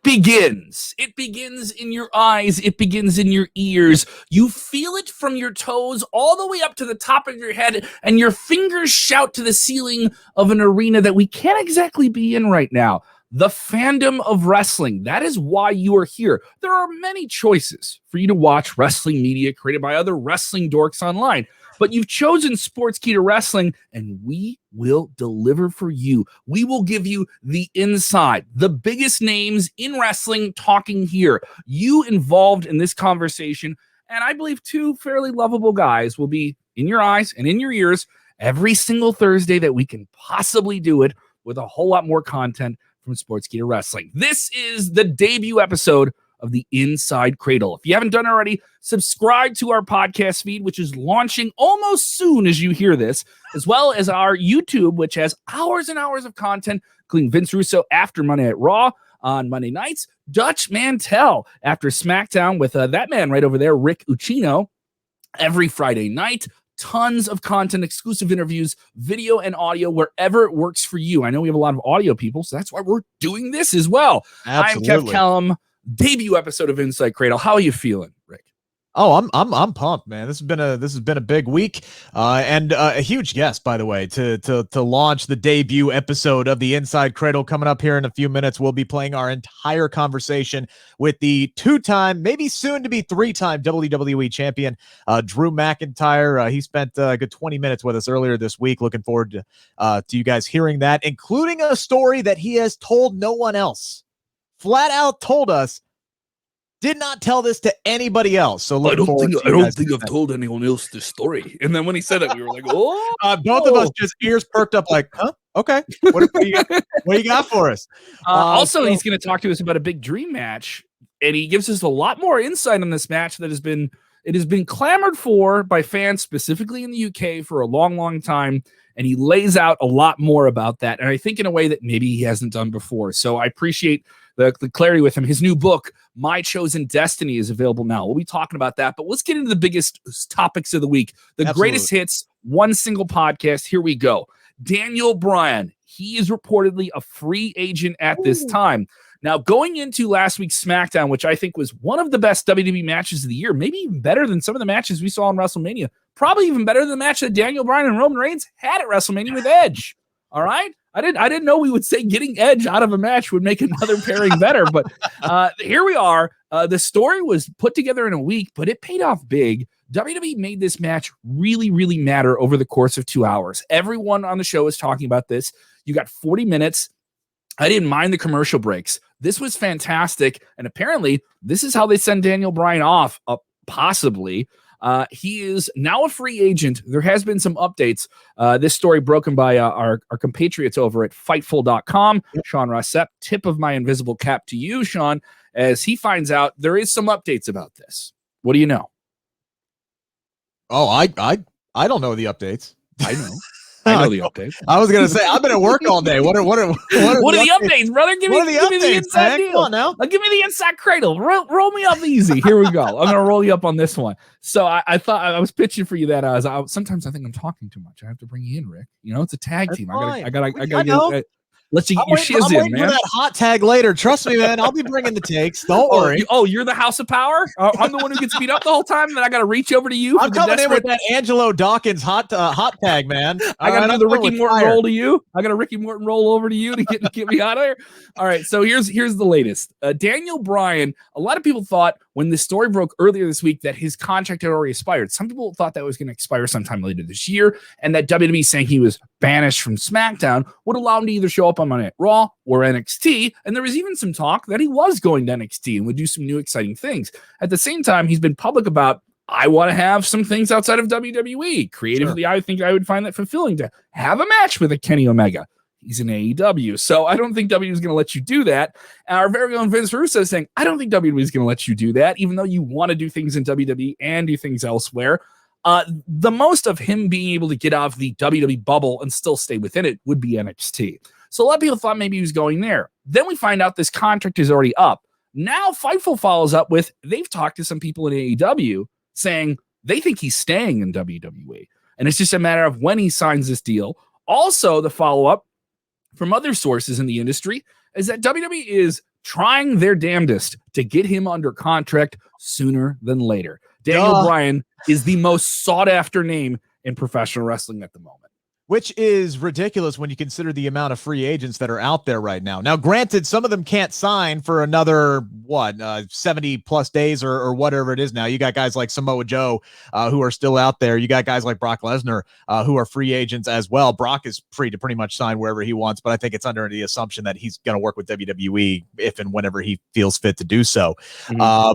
begins. It begins in your eyes. It begins in your ears. You feel it from your toes all the way up to the top of your head, and your fingers shout to the ceiling of an arena that we can't exactly be in right now. The fandom of wrestling. That is why you are here. There are many choices for you to watch wrestling media created by other wrestling dorks online, but you've chosen SportsKeeda Wrestling, and we will deliver for you. We will give you the inside, the biggest names in wrestling talking here. You involved in this conversation, and I believe two fairly lovable guys will be in your eyes and in your ears every single Thursday that we can possibly do it, with a whole lot more content from SportsKeeda Wrestling. This is the debut episode of the Inside Kradle. If you haven't done it already, subscribe to our podcast feed, which is launching almost soon as you hear this, as well as our YouTube, which has hours and hours of content, including Vince Russo after Monday Night Raw on Monday nights, Dutch Mantel after SmackDown with that man right over there, Rick Ucchino, every Friday night. Tons of content, exclusive interviews, video and audio, wherever it works for you. I know we have a lot of audio people, so that's why we're doing this as well. Absolutely. I'm Kev Kellam, debut episode of Inside Kradle. How are you feeling, Rick? Oh, I'm pumped, man. This has been a big week, and a huge guest, by the way, to launch the debut episode of the Inside Kradle. Coming up here in a few minutes, we'll be playing our entire conversation with the two-time, maybe soon to be three-time WWE champion, Drew McIntyre. He spent a good 20 minutes with us earlier this week. Looking forward to you guys hearing that, including a story that he has told no one else. Flat out told us. Did not tell this to anybody else. So I don't think I've told anyone else this story. And then when he said it, we were like, oh. Both of us just ears perked up like, huh? Okay. What do you got for us? Also, he's going to talk to us about a big dream match. And he gives us a lot more insight on this match that has been clamored for by fans, specifically in the UK, for a long, long time. And he lays out a lot more about that. And I think in a way that maybe he hasn't done before. So I appreciate the clarity with him. His new book, My Chosen Destiny, is available now. We'll be talking about that, but let's get into the biggest topics of the week. The greatest hits, one single podcast. Here we go. Daniel Bryan. He is reportedly a free agent at this time. Now, going into last week's SmackDown, which I think was one of the best WWE matches of the year, maybe even better than some of the matches we saw in WrestleMania, probably even better than the match that Daniel Bryan and Roman Reigns had at WrestleMania with Edge. All right? I didn't know we would say getting Edge out of a match would make another pairing better, but here we are. The story was put together in a week, but it paid off big. WWE made this match really, really matter over the course of 2 hours. Everyone on the show is talking about this. You got 40 minutes. I didn't mind the commercial breaks. This was fantastic, and apparently this is how they send Daniel Bryan off, possibly. He is now a free agent. There has been some updates. This story broken by our compatriots over at Fightful.com. Sean Rossep, tip of my invisible cap to you, Sean, as he finds out there is some updates about this. What do you know? Oh, I don't know the updates. I know. I know the updates. I was gonna say I've been at work all day. What are the updates, brother? Give me the inside deal. Come on now. Give me the Inside Kradle. Roll me up easy. Here we go. I'm gonna roll you up on this one. So I thought I was pitching for you that sometimes I think I'm talking too much. I have to bring you in, Rick. You know, it's a tag team. I gotta let you get your shiz in, man. For that hot tag later. Trust me, man. I'll be bringing the takes. Don't worry. You're the House of Power? I'm the one who gets beat up the whole time, and then I got to reach over to you. I'm coming in with that Angelo Dawkins hot tag, man. I got to do the Ricky Morton roll to you. I got a Ricky Morton roll over to you to get me out of there. All right, so here's the latest. Daniel Bryan, a lot of people thought when this story broke earlier this week that his contract had already expired. Some people thought that was going to expire sometime later this year, and that WWE saying he was banished from SmackDown would allow him to either show up on Monday Night Raw or NXT. And there was even some talk that he was going to NXT and would do some new exciting things. At the same time, he's been public about, I want to have some things outside of WWE. Creatively, sure. I think I would find that fulfilling to have a match with a Kenny Omega. He's in AEW. So I don't think WWE is going to let you do that. Our very own Vince Russo is saying, I don't think WWE is going to let you do that, even though you want to do things in WWE and do things elsewhere. The most of him being able to get out of the WWE bubble and still stay within it would be NXT. So a lot of people thought maybe he was going there. Then we find out this contract is already up. Now Fightful follows up with, they've talked to some people in AEW saying they think he's staying in WWE. And it's just a matter of when he signs this deal. Also, the follow-up from other sources in the industry is that WWE is trying their damnedest to get him under contract sooner than later. Daniel Bryan is the most sought after name in professional wrestling at the moment. Which is ridiculous when you consider the amount of free agents that are out there right now. Now, granted, some of them can't sign for another, 70 plus days or whatever it is now. You got guys like Samoa Joe who are still out there. You got guys like Brock Lesnar who are free agents as well. Brock is free to pretty much sign wherever he wants, but I think it's under the assumption that he's going to work with WWE if and whenever he feels fit to do so.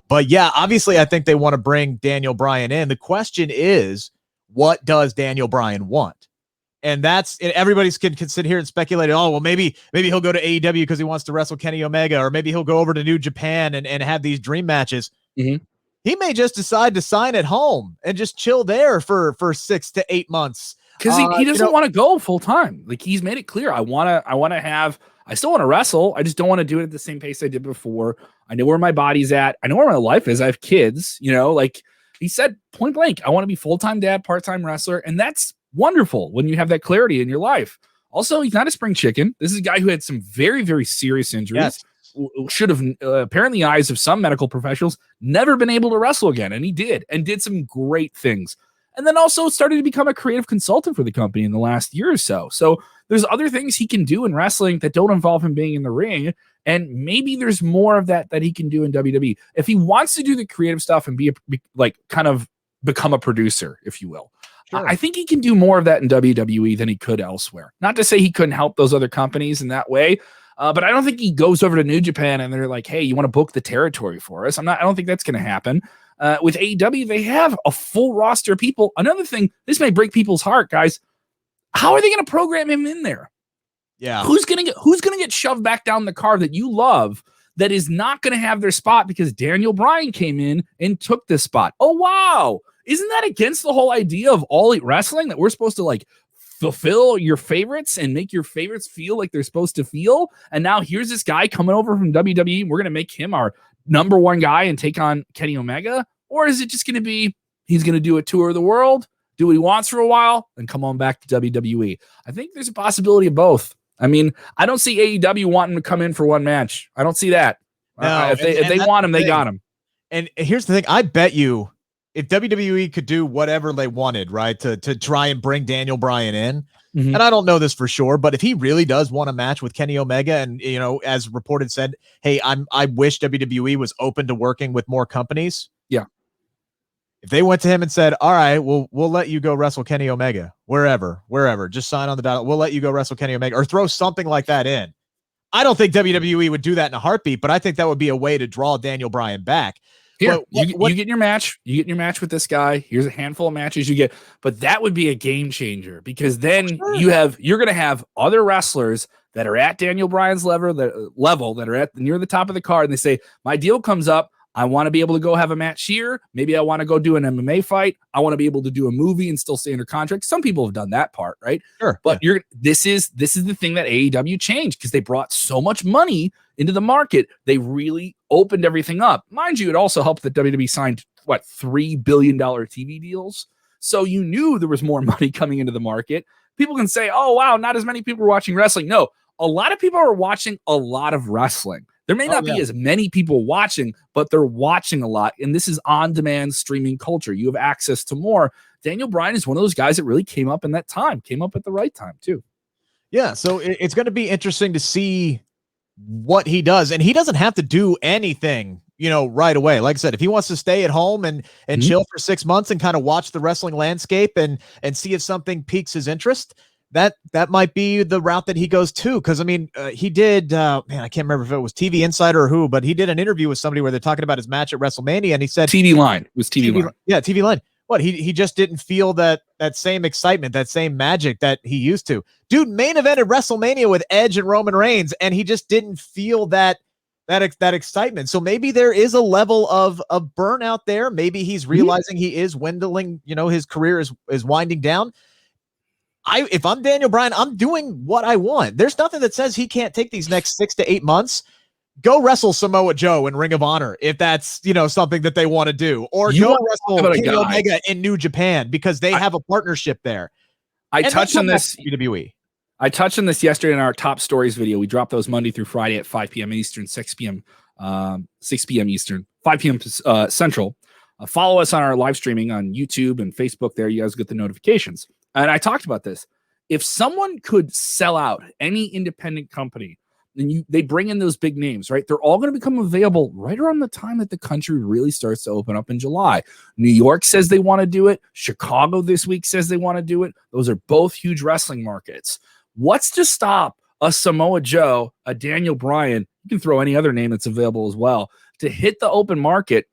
But yeah, obviously, I think they want to bring Daniel Bryan in. The question is, what does Daniel Bryan want? And that's everybody's can sit here and speculate. Oh, well, maybe he'll go to AEW because he wants to wrestle Kenny Omega, or maybe he'll go over to New Japan and have these dream matches. He may just decide to sign at home and just chill there for 6 to 8 months because he doesn't want to go full time. Like, he's made it clear. I still want to wrestle. I just don't want to do it at the same pace I did before. I know where my body's at. I know where my life is. I have kids. Like he said point blank, I want to be full-time dad, part-time wrestler, and that's wonderful when you have that clarity in your life. Also, he's not a spring chicken. This is a guy who had some very, very serious injuries. Should have, apparently, in the eyes of some medical professionals, never been able to wrestle again. And he did some great things. And then also started to become a creative consultant for the company in the last year or so. So there's other things he can do in wrestling that don't involve him being in the ring. And maybe there's more of that he can do in WWE. If he wants to do the creative stuff and become a producer, if you will. Sure. I think he can do more of that in WWE than he could elsewhere. Not to say he couldn't help those other companies in that way, but I don't think he goes over to New Japan and they're like, hey, you want to book the territory for us? I don't think that's going to happen. With AEW, they have a full roster of people. Another thing, this may break people's heart, guys. How are they going to program him in there? Yeah. Who's going to get shoved back down the card that you love that is not going to have their spot because Daniel Bryan came in and took this spot? Oh, wow. Isn't that against the whole idea of All Elite Wrestling, that we're supposed to fulfill your favorites and make your favorites feel like they're supposed to feel? And now here's this guy coming over from WWE. We're going to make him our number one guy and take on Kenny Omega? Or is it just going to be, he's going to do a tour of the world, do what he wants for a while, and come on back to WWE? I think there's a possibility of both. I mean, I don't see AEW wanting to come in for one match. I don't see that. No, if they want him, they got him. And here's the thing. I bet you, if WWE could do whatever they wanted, right, to try and bring Daniel Bryan in, and I don't know this for sure, but if he really does want a match with Kenny Omega, and as reported said, hey, I wish WWE was open to working with more companies. Yeah. If they went to him and said, all right, we'll let you go wrestle Kenny Omega wherever, just sign on the dotted. We'll let you go wrestle Kenny Omega, or throw something like that in. I don't think WWE would do that in a heartbeat, but I think that would be a way to draw Daniel Bryan back. Here, you get your match. You get your match with this guy. Here's a handful of matches you get, but that would be a game changer, because then you're going to have other wrestlers that are at Daniel Bryan's level that are at near the top of the card, and they say, my deal comes up. I want to be able to go have a match here. Maybe I want to go do an MMA fight. I want to be able to do a movie and still stay under contract. Some people have done that part, right? Sure. But this is the thing that AEW changed, because they brought so much money into the market. They really opened everything up. Mind you, it also helped that WWE signed $3 billion TV deals. So you knew there was more money coming into the market. People can say, oh, wow, not as many people are watching wrestling. No, a lot of people are watching a lot of wrestling. There may not be as many people watching, but they're watching a lot. And this is on-demand streaming culture. You have access to more. Daniel Bryan is one of those guys that really came up in that time, came up at the right time too. Yeah, so it's going to be interesting to see what he does. And he doesn't have to do anything, right away. Like I said, if he wants to stay at home and chill for 6 months and kind of watch the wrestling landscape and see if something piques his interest, that might be the route that he goes to. Because, I mean, he did, I can't remember if it was TV Insider or who, but he did an interview with somebody where they're talking about his match at WrestleMania, and he said— TV Line. It was TV Line. Yeah, TV Line. What, he just didn't feel that same excitement, that same magic that he used to. Dude, main evented WrestleMania with Edge and Roman Reigns, and he just didn't feel that excitement. So maybe there is a level of burnout there. Maybe he's realizing he is dwindling, his career is winding down. If I'm Daniel Bryan, I'm doing what I want. There's nothing that says he can't take these next 6 to 8 months, go wrestle Samoa Joe in Ring of Honor, if that's, something that they want to do, or go wrestle Kenny Omega in New Japan, because they have a partnership there. I touched on this. WWE. I touched on this yesterday in our top stories video. We drop those Monday through Friday at 5 p.m. Eastern, 6 p.m. Eastern, 5 p.m. Central. Follow us on our live streaming on YouTube and Facebook. There, you guys get the notifications. And I talked about this. If someone could sell out any independent company, then they bring in those big names, right? They're all going to become available right around the time that the country really starts to open up in July. New York says they want to do it. Chicago this week says they want to do it. Those are both huge wrestling markets. What's to stop a Samoa Joe, a Daniel Bryan, you can throw any other name that's available as well, to hit the open market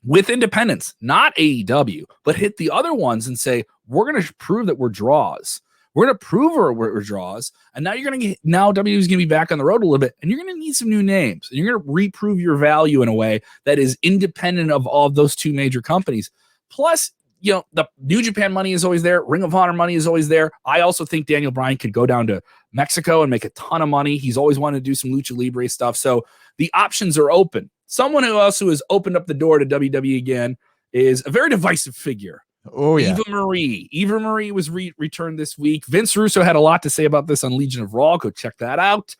with independents, not AEW, but hit the other ones and say, we're going to prove that we're draws. We're going to prove we're draws. And now you're going to get, now WWE is going to be back on the road a little bit, and you're going to need some new names. And you're going to reprove your value in a way that is independent of all of those two major companies. Plus, you know, the New Japan money is always there. Ring of Honor money is always there. I also think Daniel Bryan could go down to Mexico and make a ton of money. He's always wanted to do some Lucha Libre stuff. So the options are open. Someone who also has opened up the door to WWE again is a very divisive figure. Oh, yeah. Eva Marie. Eva Marie was returned this week. Vince Russo had a lot to say about this on Legion of Raw. Go check that out.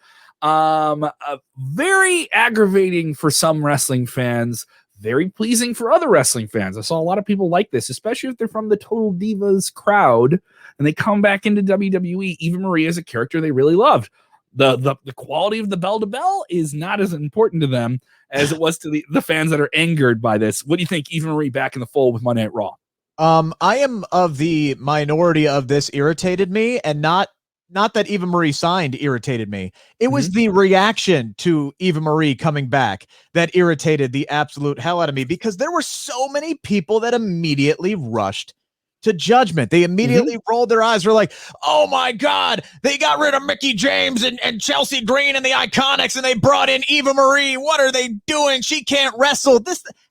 Very aggravating for some wrestling fans. Very pleasing for other wrestling fans. I saw a lot of people like this, especially if they're from the Total Divas crowd and they come back into WWE. Eva Marie is a character they really loved. The quality of the bell to bell is not as important to them as it was to the fans that are angered by this. What do you think, Eva Marie back in the fold with Monday Night Raw? I am of the minority of this irritated me, and not that Eva Marie signed irritated me. It was the reaction to Eva Marie coming back that irritated the absolute hell out of me, because there were so many people that immediately rushed to judgment. They immediately rolled their eyes. Were like, oh my God, they got rid of Mickie James and Chelsea Green and the Iconics, and they brought in Eva Marie. What are they doing? She can't wrestle.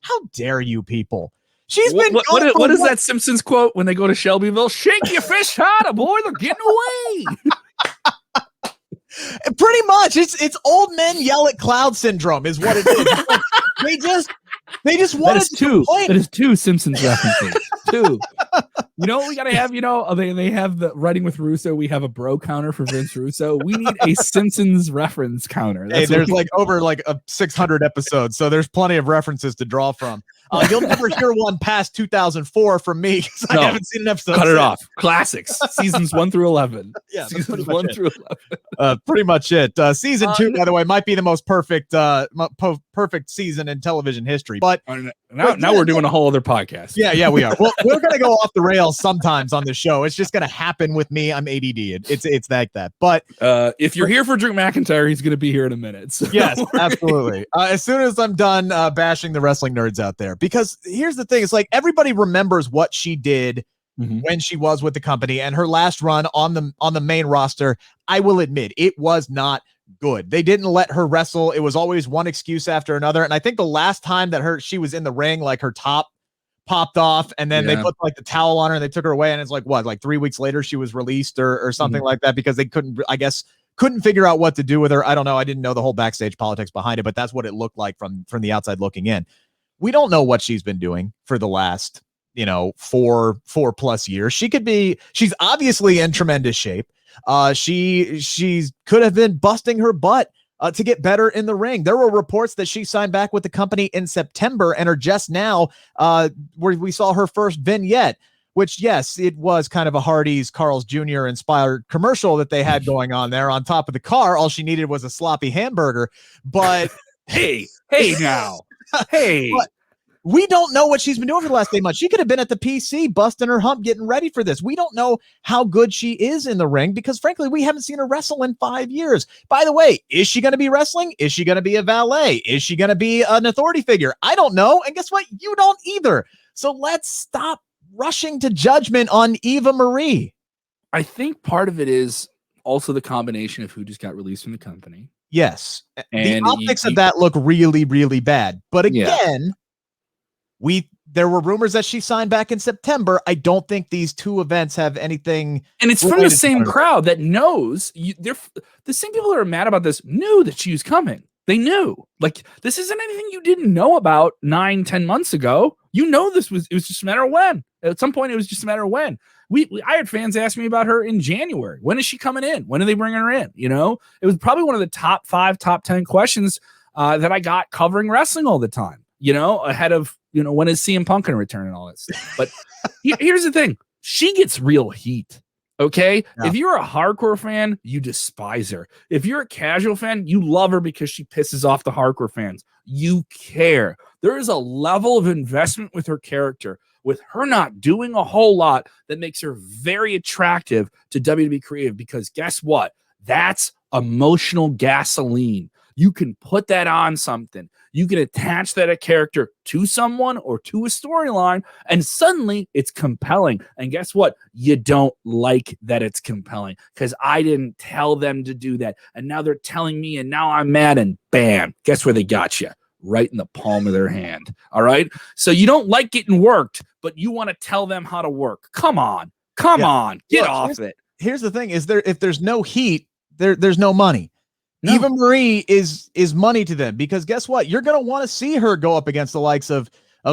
How dare you people? She's been. What is that Simpsons quote when they go to Shelbyville? Shake your fish harder, boy. They're getting away. Pretty much, it's old men yell at cloud syndrome is what it is. They just wanted to complain. That is two Simpsons references. Two. You know what we gotta have? You know, they have the writing with Russo. We have a bro counter for Vince Russo. We need a Simpsons reference counter. Hey, there's over 600 episodes, so there's plenty of references to draw from. You'll never hear one past 2004 from me because I haven't seen an episode. Cut it off. Classics. Seasons 1 through 11. Yeah, seasons 1 through 11. Pretty much it. Season 2, by the way, might be the most perfect season in television history. But now we're doing a whole other podcast. Yeah, we are. Well, we're gonna go off the rails sometimes on this show. It's just gonna happen with me. I'm ADD. It's like that. But if you're here for Drew McIntyre, he's gonna be here in a minute. So. Yes, absolutely. As soon as I'm done bashing the wrestling nerds out there, because here's the thing: it's like everybody remembers what she did when she was with the company, and her last run on the main roster. I will admit, it was not good. They didn't let her wrestle. It was always one excuse after another. And I think the last time that she was in the ring, her top popped off, and then they put the towel on her and they took her away. And it's 3 weeks later she was released or something like that, because they couldn't figure out what to do with her. I don't know. I didn't know the whole backstage politics behind it, but that's what it looked like from the outside looking in. We don't know what she's been doing for the last, 4+ years. She's obviously in tremendous shape. She could have been busting her butt to get better in the ring. There were reports that she signed back with the company in September and are just now where we saw her first vignette, which, yes, it was kind of a Hardee's Carl's Jr. inspired commercial that they had going on there on top of the car. All she needed was a sloppy hamburger. But hey now. Hey. But we don't know what she's been doing for the last 8 months. She could have been at the PC busting her hump, getting ready for this. We don't know how good she is in the ring because, frankly, we haven't seen her wrestle in 5 years. By the way, is she going to be wrestling? Is she going to be a valet? Is she going to be an authority figure? I don't know. And guess what? You don't either. So let's stop rushing to judgment on Eva Marie. I think part of it is also the combination of who just got released from the company. Yes. And the optics of that look really, really bad. But again... There were rumors that she signed back in September. I don't think these two events have anything. And it's from the same crowd that knows. The same people that are mad about this knew that she was coming. They knew. Like, this isn't anything you didn't know about 9-10 months ago. You know, it was just a matter of when. At some point, it was just a matter of when. I had fans ask me about her in January. When is she coming in? When are they bringing her in? You know, it was probably one of the top 5, top 10 questions that I got covering wrestling all the time, you know, ahead of, you know, when is CM Punk going to return and all that stuff. But here's the thing. She gets real heat. Okay. Yeah. If you're a hardcore fan, you despise her. If you're a casual fan, you love her because she pisses off the hardcore fans. You care. There is a level of investment with her character, with her not doing a whole lot, that makes her very attractive to WWE Creative, because guess what? That's emotional gasoline. You can put that on something. You can attach that a character to someone or to a storyline, and suddenly it's compelling. And guess what? You don't like that it's compelling because I didn't tell them to do that. And now they're telling me, and now I'm mad, and bam, guess where they got you? Right in the palm of their hand. All right. So you don't like getting worked, but you want to tell them how to work. Come on. Come on. Get off it. Here's the thing. If there's no heat, there's no money. No. Eva Marie is money to them, because guess what? You're going to want to see her go up against the likes of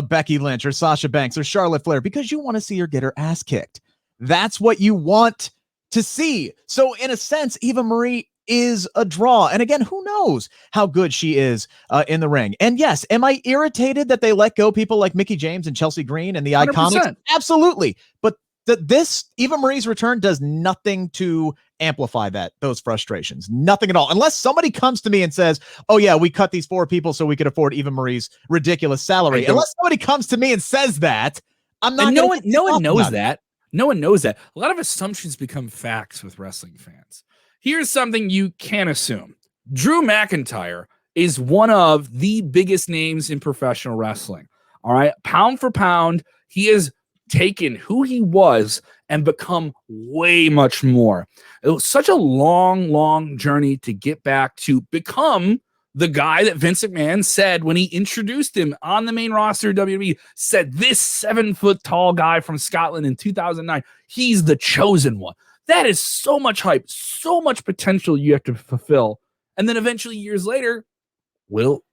Becky Lynch or Sasha Banks or Charlotte Flair, because you want to see her get her ass kicked. That's what you want to see. So in a sense, Eva Marie is a draw. And again, who knows how good she is in the ring. And yes, am I irritated that they let go people like Mickie James and Chelsea Green and the 100%. Iconics? Absolutely. But this Eva Marie's return does nothing to amplify those frustrations. Nothing at all. Unless somebody comes to me and says, oh yeah, we cut these 4 people so we could afford Eva Marie's ridiculous salary. Unless somebody comes to me and says that, I'm not. No one knows that. No one knows that. A lot of assumptions become facts with wrestling fans. Here's something you can assume. Drew McIntyre is one of the biggest names in professional wrestling. All right. Pound for pound, he is taken who he was and become way much more. It was such a long journey to get back to become the guy that Vince McMahon said when he introduced him on the main roster of WWE, said this 7-foot-tall guy from Scotland in 2009, he's the chosen one. That is so much hype, so much potential you have to fulfill. And then eventually, years later,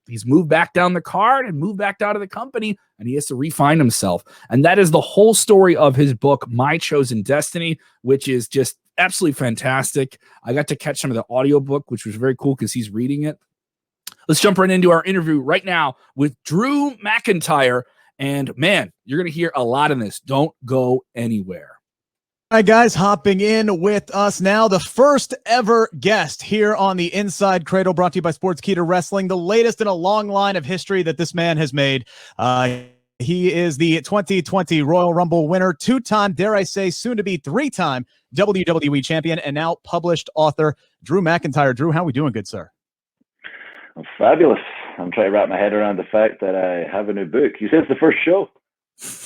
he's moved back down the card and moved back out of the company, and he has to refine himself. And that is the whole story of his book, My Chosen Destiny, which is just absolutely fantastic. I got to catch some of the audiobook, which was very cool because he's reading it. Let's jump right into our interview right now with Drew McIntyre. And man, you're going to hear a lot in this. Don't go anywhere. All right, guys, hopping in with us now, the first ever guest here on the Inside Kradle, brought to you by SportsKeeda Wrestling, the latest in a long line of history that this man has made. He is the 2020 Royal Rumble winner, 2-time, dare I say, soon-to-be 3-time WWE champion, and now published author, Drew McIntyre. Drew, how are we doing, good sir? I'm fabulous. I'm trying to wrap my head around the fact that I have a new book. You said it's the first show.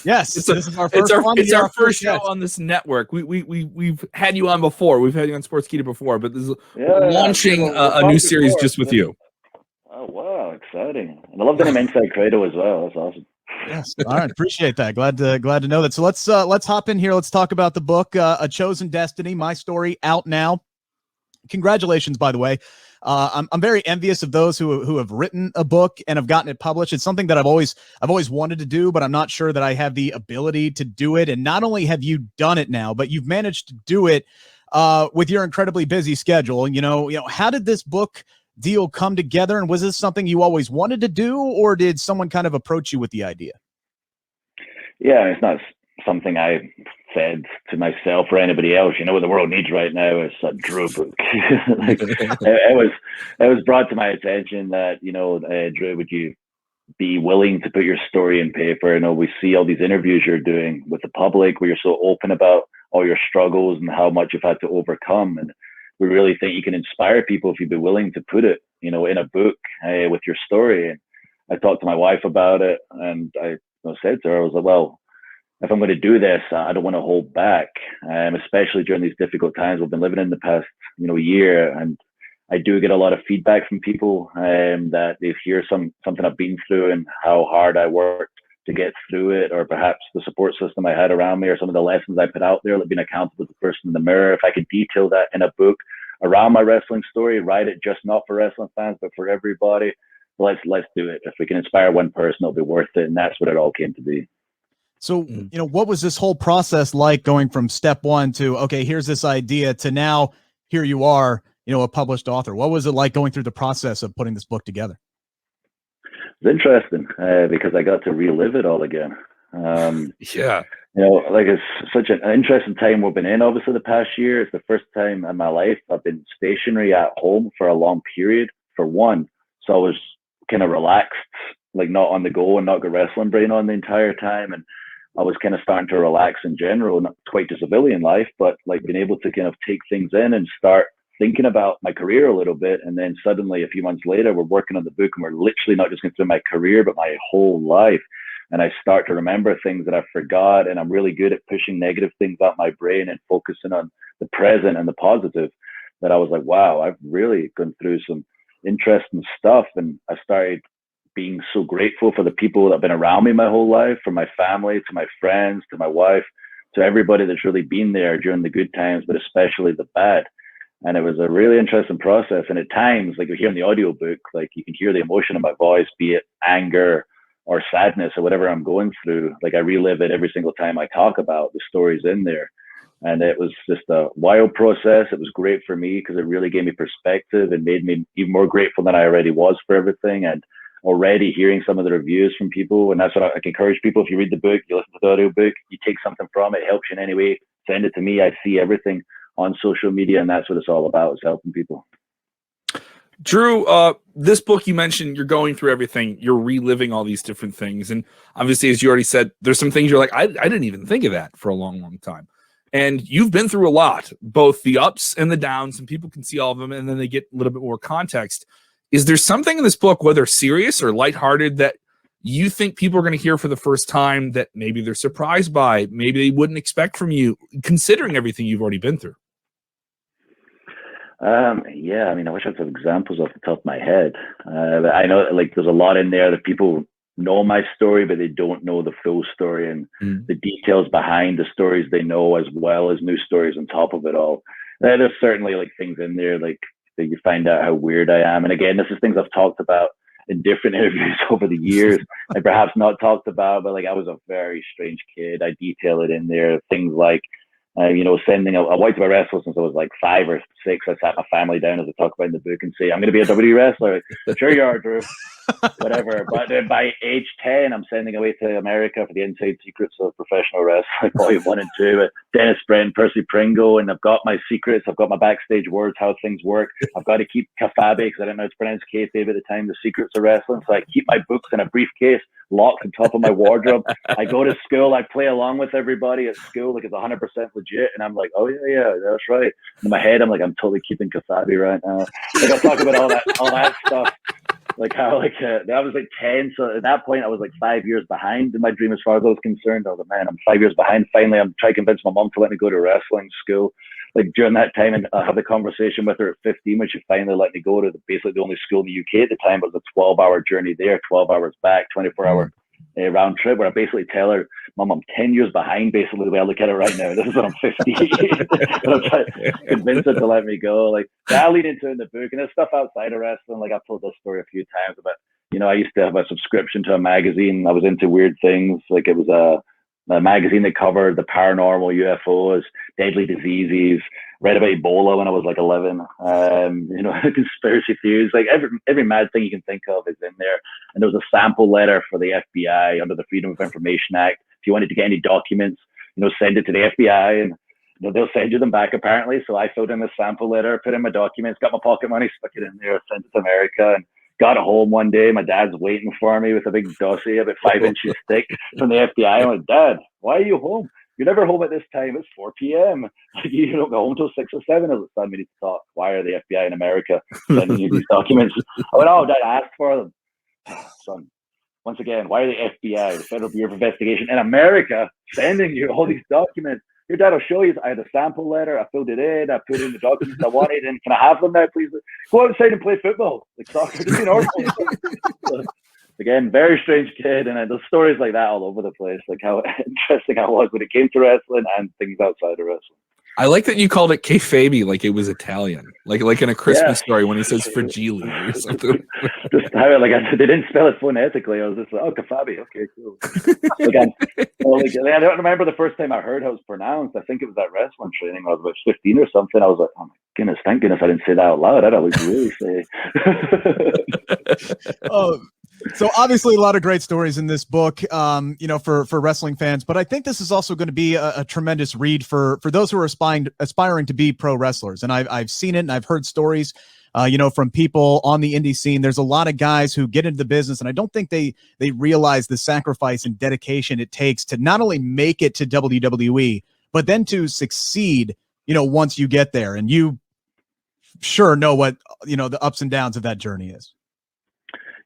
Yes, this is our first it's our first show on this network. We've had you on before. We've had you on SportsKeeda before, but this is launching a new series just with you. Oh wow, exciting! And I love the name Inside Kradle as well. That's awesome. Yes, all right, appreciate that. Glad to know that. So let's hop in here. Let's talk about the book, A Chosen Destiny. My story out now. Congratulations, by the way. I'm very envious of those who have written a book and have gotten it published. It's something that I've always wanted to do, but I'm not sure that I have the ability to do it. And not only have you done it now, but you've managed to do it with your incredibly busy schedule. You know, how did this book deal come together? And was this something you always wanted to do, or did someone kind of approach you with the idea? Yeah, it's not something I said to myself or anybody else. You know what the world needs right now is a Drew book. It was brought to my attention that, Drew, would you be willing to put your story in paper? We see all these interviews you're doing with the public where you're so open about all your struggles and how much you've had to overcome. And we really think you can inspire people if you'd be willing to put it, in a book with your story. And I talked to my wife about it, and I said to her, I was like, well, if I'm going to do this, I don't want to hold back, especially during these difficult times we've been living in the past, year. And I do get a lot of feedback from people that they hear something I've been through and how hard I worked to get through it, or perhaps the support system I had around me, or some of the lessons I put out there, like being accountable to the person in the mirror. If I could detail that in a book around my wrestling story, write it just not for wrestling fans, but for everybody. Let's do it. If we can inspire one person, it'll be worth it. And that's what it all came to be. So, what was this whole process like, going from step one to, okay, here's this idea, to now here you are, a published author? What was it like going through the process of putting this book together? It's interesting because I got to relive it all again. Yeah. It's such an interesting time we've been in. Obviously, the past year, it's the first time in my life I've been stationary at home for a long period, for one. So I was kind of relaxed, like not on the go and not got wrestling brain on the entire time. And I was kind of starting to relax in general, not quite to civilian life, but like being able to kind of take things in and start thinking about my career a little bit. And then suddenly a few months later, we're working on the book and we're literally not just going through my career, but my whole life. And I start to remember things that I forgot. And I'm really good at pushing negative things out my brain and focusing on the present and the positive. That I was like, wow, I've really gone through some interesting stuff. And I started being so grateful for the people that have been around me my whole life, from my family to my friends to my wife, to everybody that's really been there during the good times, but especially the bad. And it was a really interesting process. And at times, like you hear in the audiobook, like you can hear the emotion in my voice, be it anger or sadness or whatever I'm going through. Like I relive it every single time I talk about the stories in there. And it was just a wild process. It was great for me because it really gave me perspective and made me even more grateful than I already was for everything. And already hearing some of the reviews from people, and that's what I can encourage people. If you read the book, you listen to the audio book, you take something from it, helps you in any way, send it to me. I see everything on social media, and that's what it's all about, is helping people. Drew, this book you mentioned, you're going through everything, you're reliving all these different things, and obviously, as you already said, there's some things you're like, I didn't even think of that for a long time. And you've been through a lot, both the ups and the downs, and people can see all of them, and then they get a little bit more context. Is there something in this book, whether serious or lighthearted, that you think people are going to hear for the first time that maybe they're surprised by, maybe they wouldn't expect from you, considering everything you've already been through? Yeah, I mean, I wish I had some examples off the top of my head. But I know like there's a lot in there that people know my story, but they don't know the full story and the details behind the stories they know, as well as new stories on top of it all. There's certainly like things in there like that you find out how weird I am. And again, this is things I've talked about in different interviews over the years, and perhaps not talked about, but like I was a very strange kid. I detail it in there. Things like, sending I watched my wrestler since I was like 5 or 6. I sat my family down, as I talk about in the book, and say, I'm going to be a WWE wrestler. Sure you are, Drew. Whatever. But then by age 10, I'm sending away to America for the inside secrets of professional wrestling, volume 1 and 2, with Dennis Brent, Percy Pringle, and I've got my secrets. I've got my backstage words, how things work. I've got to keep kayfabe, because I didn't know how to pronounce kayfabe at the time, the secrets of wrestling. So I keep my books in a briefcase, locked on top of my wardrobe. I go to school, I play along with everybody at school, like it's 100% legit, and I'm like, oh yeah, that's right. In my head, I'm like, I'm totally keeping kayfabe right now. Like I'll talk about all that stuff. Like how I was like 10, so at that point I was like 5 years behind in my dream as far as I was concerned. I was like, man, I'm 5 years behind. Finally, I'm trying to convince my mom to let me go to wrestling school. Like during that time, and I had the conversation with her at 15 when she finally let me go to basically the only school in the UK at the time. It was a 12-hour journey there, 12 hours back, 24-hour round trip, where I basically tell her, Mom, I'm 10 years behind, basically, the way I look at it right now. This is when I'm 50. And I'm trying to convince her to let me go. Like, that lead into in the book. And there's stuff outside of wrestling. Like, I've told this story a few times about, I used to have a subscription to a magazine. I was into weird things. Like, it was a magazine that covered the paranormal, UFOs, deadly diseases. Read about Ebola when I was like 11. Conspiracy theories, like every mad thing you can think of is in there. And there was a sample letter for the FBI under the Freedom of Information Act. If you wanted to get any documents, send it to the FBI, and they'll send you them back apparently. So I filled in a sample letter, put in my documents, got my pocket money, stuck it in there, sent it to America, and got home one day. My dad's waiting for me with a big dossier, about 5 inches thick, from the FBI. I'm like, Dad, why are you home? You're never home at this time. It's 4 p.m. Like, you don't go home till 6 or 7. I was like, we need to talk. Why are the FBI in America sending you these documents? I went, oh, Dad, I asked for them. Son, once again, why are the FBI, the Federal Bureau of Investigation in America, sending you all these documents? Your dad will show you. I had a sample letter. I filled it in. I put in the documents I wanted. And can I have them now, please? Go outside and play football, like soccer. Just be normal. So, again, very strange kid. And there's stories like that all over the place, like how interesting I was when it came to wrestling and things outside of wrestling. I like that you called it kayfabe, like it was Italian, like in a Christmas story when he says fragile or something. Just how they didn't spell it phonetically. I was just like, oh, kayfabe, okay, cool. I don't remember the first time I heard how it was pronounced. I think it was at wrestling training. I was about 15 or something. I was like, oh my goodness, thank goodness I didn't say that out loud. I'd look really silly. So obviously a lot of great stories in this book, for wrestling fans, but I think this is also going to be a tremendous read for those who are aspiring to be pro wrestlers. And I've seen it and I've heard stories, from people on the indie scene. There's a lot of guys who get into the business, and I don't think they realize the sacrifice and dedication it takes to not only make it to WWE, but then to succeed, once you get there. And you sure know what, the ups and downs of that journey is.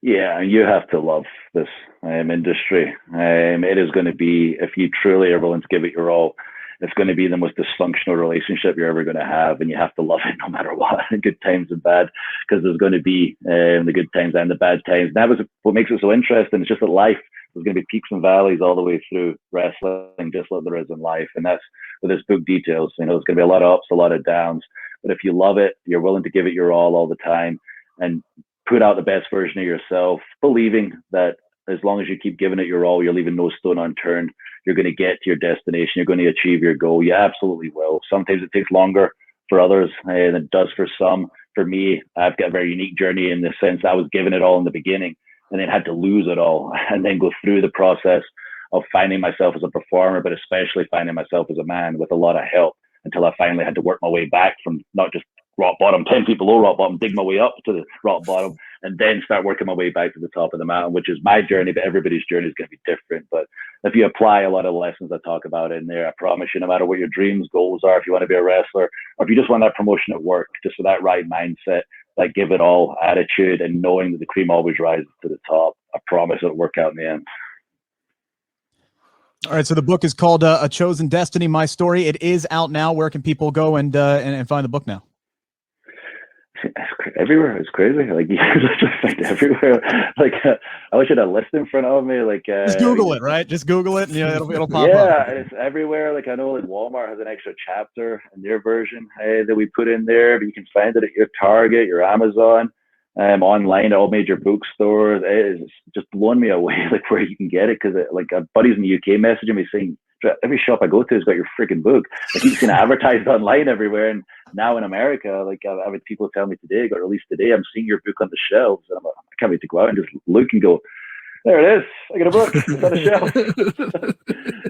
Yeah, you have to love this industry. It is going to be, if you truly are willing to give it your all, it's going to be the most dysfunctional relationship you're ever going to have, and you have to love it no matter what, good times and bad, because there's going to be the good times and the bad times. And that was what makes it so interesting. It's just that life, there's going to be peaks and valleys all the way through wrestling, just like there is in life. And that's what this book details. There's going to be a lot of ups, a lot of downs. But if you love it, you're willing to give it your all the time, and put out the best version of yourself, believing that as long as you keep giving it your all, you're leaving no stone unturned. You're going to get to your destination. You're going to achieve your goal. You absolutely will. Sometimes it takes longer for others than it does for some. For me, I've got a very unique journey in the sense I was given it all in the beginning and then had to lose it all and then go through the process of finding myself as a performer, but especially finding myself as a man with a lot of help, until I finally had to work my way back from not just rock bottom, 10 feet below rock bottom, dig my way up to the rock bottom, and then start working my way back to the top of the mountain, which is my journey, but everybody's journey is going to be different. But if you apply a lot of lessons I talk about in there, I promise you, no matter what your dreams, goals are, if you want to be a wrestler, or if you just want that promotion at work, just with that right mindset, like give it all attitude and knowing that the cream always rises to the top, I promise it'll work out in the end. All right, so the book is called A Chosen Destiny, My Story. It is out now. Where can people go and find the book now? Everywhere. It's crazy. Like you just find everywhere. Like I wish I had a list in front of me. Like just Google it, right? Just Google it, and it'll pop up. Yeah, it's everywhere. Like I know, like Walmart has an extra chapter in their version that we put in there, but you can find it at your Target, your Amazon, online at all major bookstores. It is just blowing me away, like where you can get it, because like buddies in the UK messaging me saying, every shop I go to has got your freaking book. I keep seeing it advertised online everywhere. And now in America, like I've had people tell me today, it got released today, I'm seeing your book on the shelves. And I'm like, I can't wait to go out and just look and go, there it is. I got a book. It's on the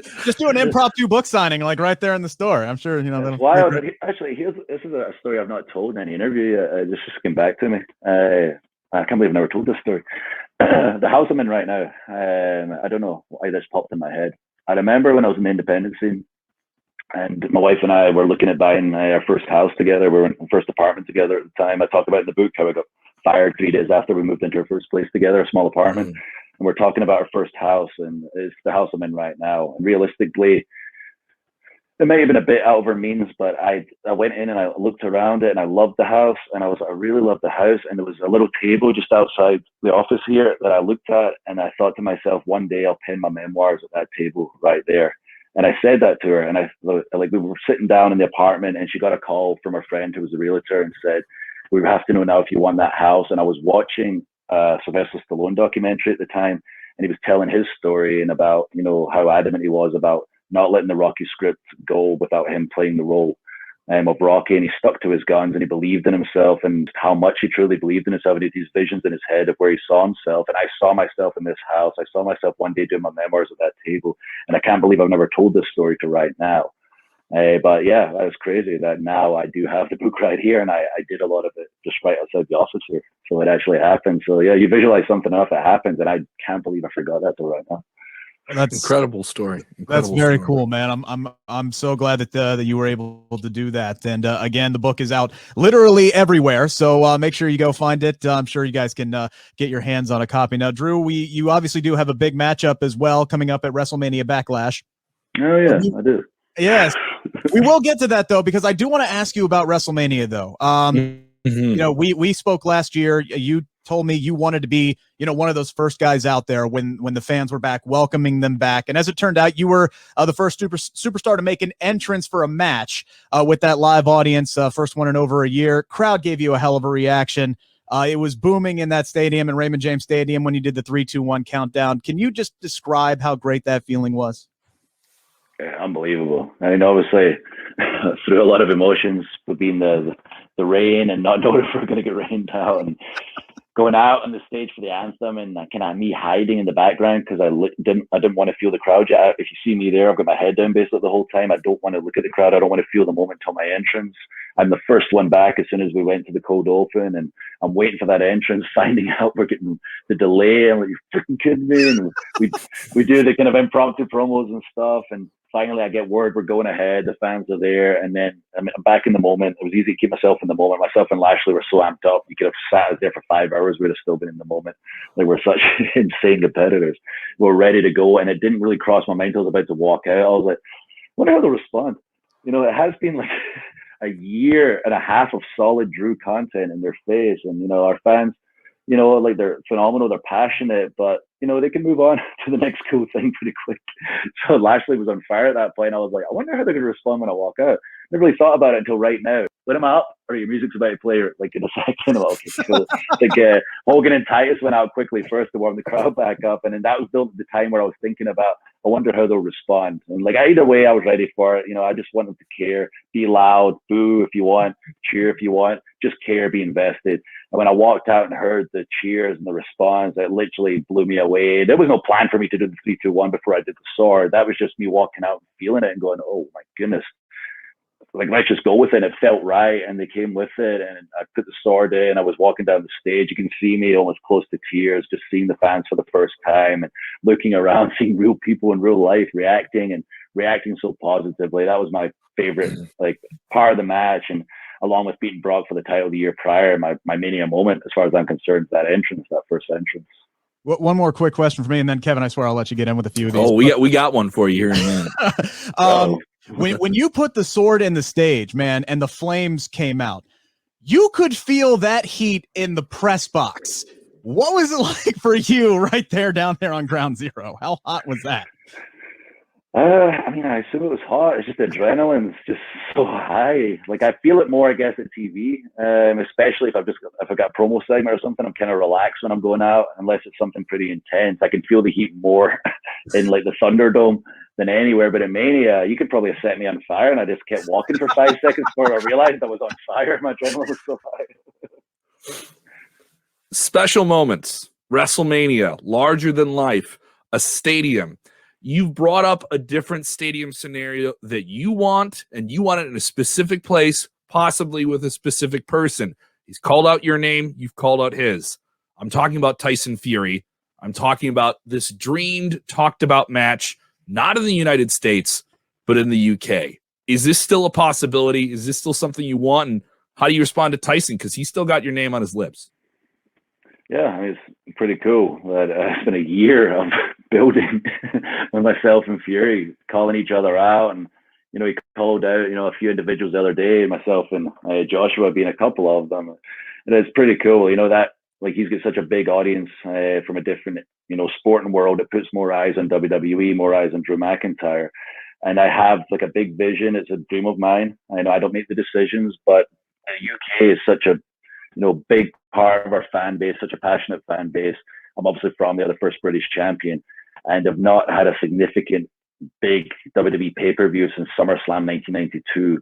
shelf. Just do an impromptu book signing, like right there in the store. I'm sure, That's wild. Actually, this is a story I've not told in any interview. This just came back to me. I can't believe I've never told this story. The house I'm in right now, I don't know why this popped in my head. I remember when I was in the independent scene, and my wife and I were looking at buying our first house together. We were in the first apartment together at the time. I talk about in the book how I got fired 3 days after we moved into our first place together, a small apartment. And we're talking about our first house, and it's the house I'm in right now. And realistically, it may have been a bit out of our means, but I went in and I looked around it, and I loved the house, and I really loved the house. And there was a little table just outside the office here that I looked at, and I thought to myself, one day I'll pen my memoirs at that table right there. And I said that to her, and we were sitting down in the apartment, and she got a call from her friend who was a realtor and said, we have to know now if you want that house. And I was watching Sylvester Stallone documentary at the time, and he was telling his story and about, how adamant he was about not letting the Rocky script go without him playing the role of Rocky. And he stuck to his guns, and he believed in himself, and how much he truly believed in himself. And he had these visions in his head of where he saw himself. And I saw myself in this house. I saw myself one day doing my memoirs at that table. And I can't believe I've never told this story to right now. But yeah, that was crazy that now I do have the book right here, and I did a lot of it just right outside the office here. So it actually happened. So yeah, you visualize something enough, it happens. And I can't believe I forgot that till right now. That's incredible story. That's very cool, man. I'm so glad that you were able to do that. And again, the book is out literally everywhere, so make sure you go find it. I'm sure you guys can get your hands on a copy. Now, Drew, you obviously do have a big matchup as well coming up at WrestleMania Backlash. Oh yeah, I do. Yes, we will get to that though, because I do want to ask you about WrestleMania though. We spoke last year. You told me you wanted to be, one of those first guys out there when the fans were back, welcoming them back. And as it turned out, you were the first superstar to make an entrance for a match with that live audience, first one in over a year. Crowd gave you a hell of a reaction. It was booming in that stadium, in Raymond James Stadium, when you did the 3-2-1 countdown. Can you just describe how great that feeling was? Yeah, unbelievable. I mean, obviously, through a lot of emotions, being the rain and not knowing if we're going to get rained out, and going out on the stage for the anthem, and kind of me hiding in the background because I didn't want to feel the crowd yet. If you see me there, I've got my head down basically the whole time. I don't want to look at the crowd. I don't want to feel the moment till my entrance. I'm the first one back as soon as we went to the cold open, and I'm waiting for that entrance, finding out we're getting the delay. I'm like, you freaking kidding me? And we do the kind of impromptu promos and stuff, and finally I get word we're going ahead. The fans are there, and then I'm back in the moment. It was easy to keep myself in the moment. Myself and Lashley were so amped up. You could have sat us there for 5 hours. We'd have still been in the moment. Like, we're such insane competitors. We're ready to go, and it didn't really cross my mind until I was about to walk out. I was like, I wonder how they'll respond. It has been like a year and a half of solid Drew content in their face, and our fans, like, they're phenomenal, they're passionate, but they can move on to the next cool thing pretty quick. So Lashley was on fire at that point. I was like, I wonder how they're going to respond when I walk out. Never really thought about it until right now. Let him up, or your music's about to play, like, in a second. I'm like, okay, cool. Like, Hogan and Titus went out quickly first to warm the crowd back up, and then that was the time where I was thinking about, I wonder how they'll respond. And like, either way, I was ready for it. I just want them to care, be loud, boo if you want, cheer if you want, just care, be invested. And when I walked out and heard the cheers and the response, it literally blew me away. There was no plan for me to do the 3-2-1 before I did the sword. That was just me walking out and feeling it and going, oh my goodness. Like, let's just go with it. It felt right, and they came with it, and I put the sword in. I was walking down the stage. You can see me almost close to tears, just seeing the fans for the first time and looking around, seeing real people in real life reacting so positively. That was my favorite part of the match, and along with beating Brock for the title the year prior, my Mania moment, as far as I'm concerned, that first entrance. One more quick question for me, and then Kevin, I swear I'll let you get in with a few of these. Oh, we got one for you here in a minute. When you put the sword in the stage, man, and the flames came out, you could feel that heat in the press box. What was it like for you right there down there on Ground Zero? How hot was that? I mean, I assume it was hot. It's just adrenaline's just so high. Like, I feel it more, I guess, at TV, especially if I've got a promo segment or something. I'm kind of relaxed when I'm going out, unless it's something pretty intense. I can feel the heat more in like the Thunderdome than anywhere. But in Mania, you could probably have set me on fire, and I just kept walking for 5 seconds before I realized I was on fire. My adrenaline was so high. Special moments, WrestleMania, larger than life, a stadium. You've brought up a different stadium scenario that you want, and you want it in a specific place, possibly with a specific person. He's called out your name. You've called out his. I'm talking about Tyson Fury. I'm talking about this dreamed, talked about match, not in the United States, but in the UK. Is this still a possibility? Is this still something you want? And how do you respond to Tyson? Because he's still got your name on his lips. Yeah, I mean, it's pretty cool. It's been a year of building with myself and Fury, calling each other out. And, he called out, a few individuals the other day, myself and Joshua being a couple of them. And it's pretty cool, that, like, he's got such a big audience from a different, sporting world. It puts more eyes on WWE, more eyes on Drew McIntyre. And I have, like, a big vision. It's a dream of mine. I know I don't make the decisions, but the UK is such a big part of our fan base, such a passionate fan base. I'm obviously from there, the first British champion, and have not had a significant big WWE pay-per-view since SummerSlam 1992.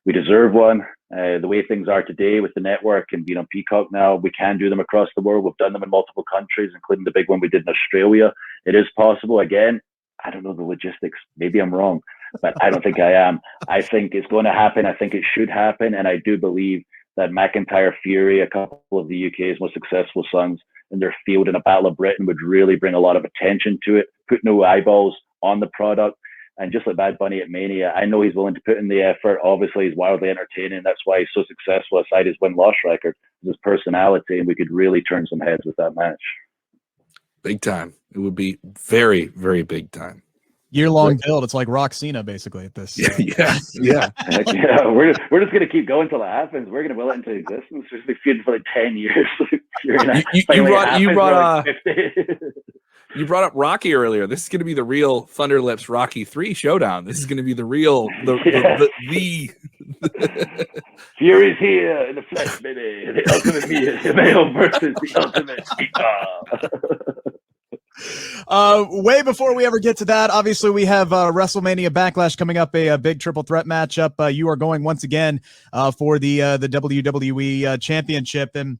We deserve one. The way things are today with the network and being on Peacock now, we can do them across the world. We've done them in multiple countries, including the big one we did in Australia. It is possible. Again, I don't know the logistics. Maybe I'm wrong, but I don't think I am. I think it's going to happen. I think it should happen. And I do believe that McIntyre, Fury, a couple of the UK's most successful sons in their field in a Battle of Britain would really bring a lot of attention to it, put no eyeballs on the product. And just like Bad Bunny at Mania, I know he's willing to put in the effort. Obviously, he's wildly entertaining. That's why he's so successful aside his win-loss record, his personality, and we could really turn some heads with that match. Big time. It would be very, very big time. Year-long build. It's like Rock Cena, basically, at this. Yeah. We're just gonna keep going until it happens. We're gonna will it into existence. We're just be feuding for like 10 years. You brought up Rocky earlier. This is going to be the real Thunder Lips Rocky 3 showdown. This is going to be the real the Fury's here in the flesh, baby. The ultimate male versus the ultimate. Way before we ever get to that, obviously we have WrestleMania Backlash coming up, a big triple threat matchup. You are going once again for the WWE Championship, and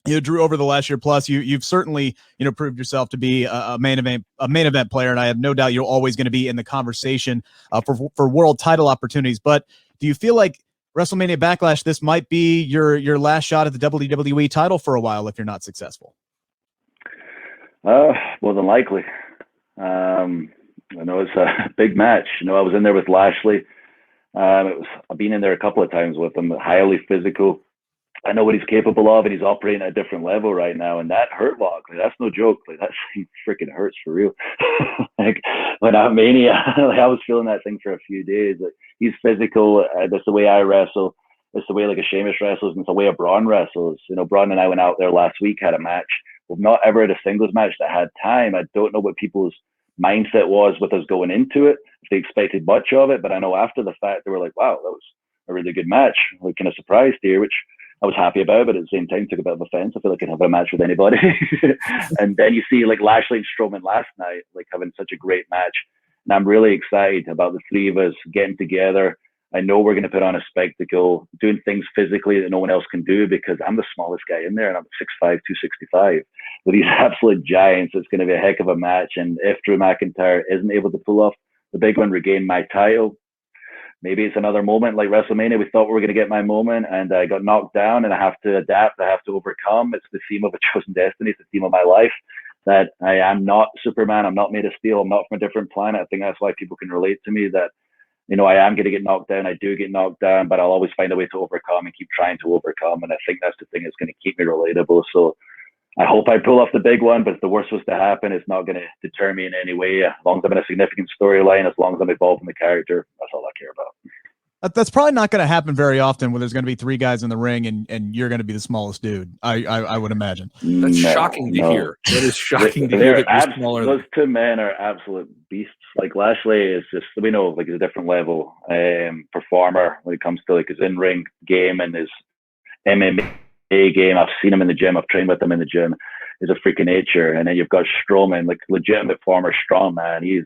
Drew, over the last year plus, you've certainly proved yourself to be a main event player, and I have no doubt you're always going to be in the conversation for world title opportunities. But do you feel like WrestleMania Backlash, this might be your last shot at the WWE title for a while if you're not successful? More than likely. I know it's a big match. I was in there with Lashley. I've been in there a couple of times with him. Highly physical. I know what he's capable of, and he's operating at a different level right now, and that hurt lock. That's no joke. That thing freaking hurts for real. When I'm Mania, I was feeling that thing for a few days. He's physical. That's the way I wrestle. It's the way a Sheamus wrestles, and it's the way a Braun wrestles. Braun and I went out there last week, had a match. We've not ever had a singles match that had time. I don't know what people's mindset was with us going into it, if they expected much of it, but I know after the fact they were like, wow, that was a really good match. We're kind of surprised here, which I was happy about, but at the same time took a bit of offense. I feel like I can have a match with anybody. And then you see Lashley and Strowman last night, having such a great match. And I'm really excited about the three of us getting together. I know we're going to put on a spectacle, doing things physically that no one else can do, because I'm the smallest guy in there, and I'm 6'5", 265. With these absolute giants, it's going to be a heck of a match. And if Drew McIntyre isn't able to pull off the big one, regain my title, maybe it's another moment like WrestleMania. We thought we were going to get my moment, and I got knocked down, and I have to adapt. I have to overcome. It's the theme of A Chosen Destiny. It's the theme of my life, that I am not Superman. I'm not made of steel. I'm not from a different planet. I think that's why people can relate to me, that I am going to get knocked down. I do get knocked down, but I'll always find a way to overcome and keep trying to overcome. And I think that's the thing that's going to keep me relatable. So I hope I pull off the big one, but if the worst was to happen, it's not going to deter me in any way. As long as I'm in a significant storyline, as long as I'm involved in the character, that's all I care about. That's probably not going to happen very often, where there's going to be three guys in the ring and you're going to be the smallest dude. I would imagine. That's shocking to hear. That is shocking to hear. That you're smaller. Those two men are absolute beasts. Lashley is just, we know, he's a different level performer when it comes to his in-ring game and his MMA game. I've seen him in the gym. I've trained with him in the gym. He's a freaking nature. And then you've got Strowman, legitimate former strongman. He's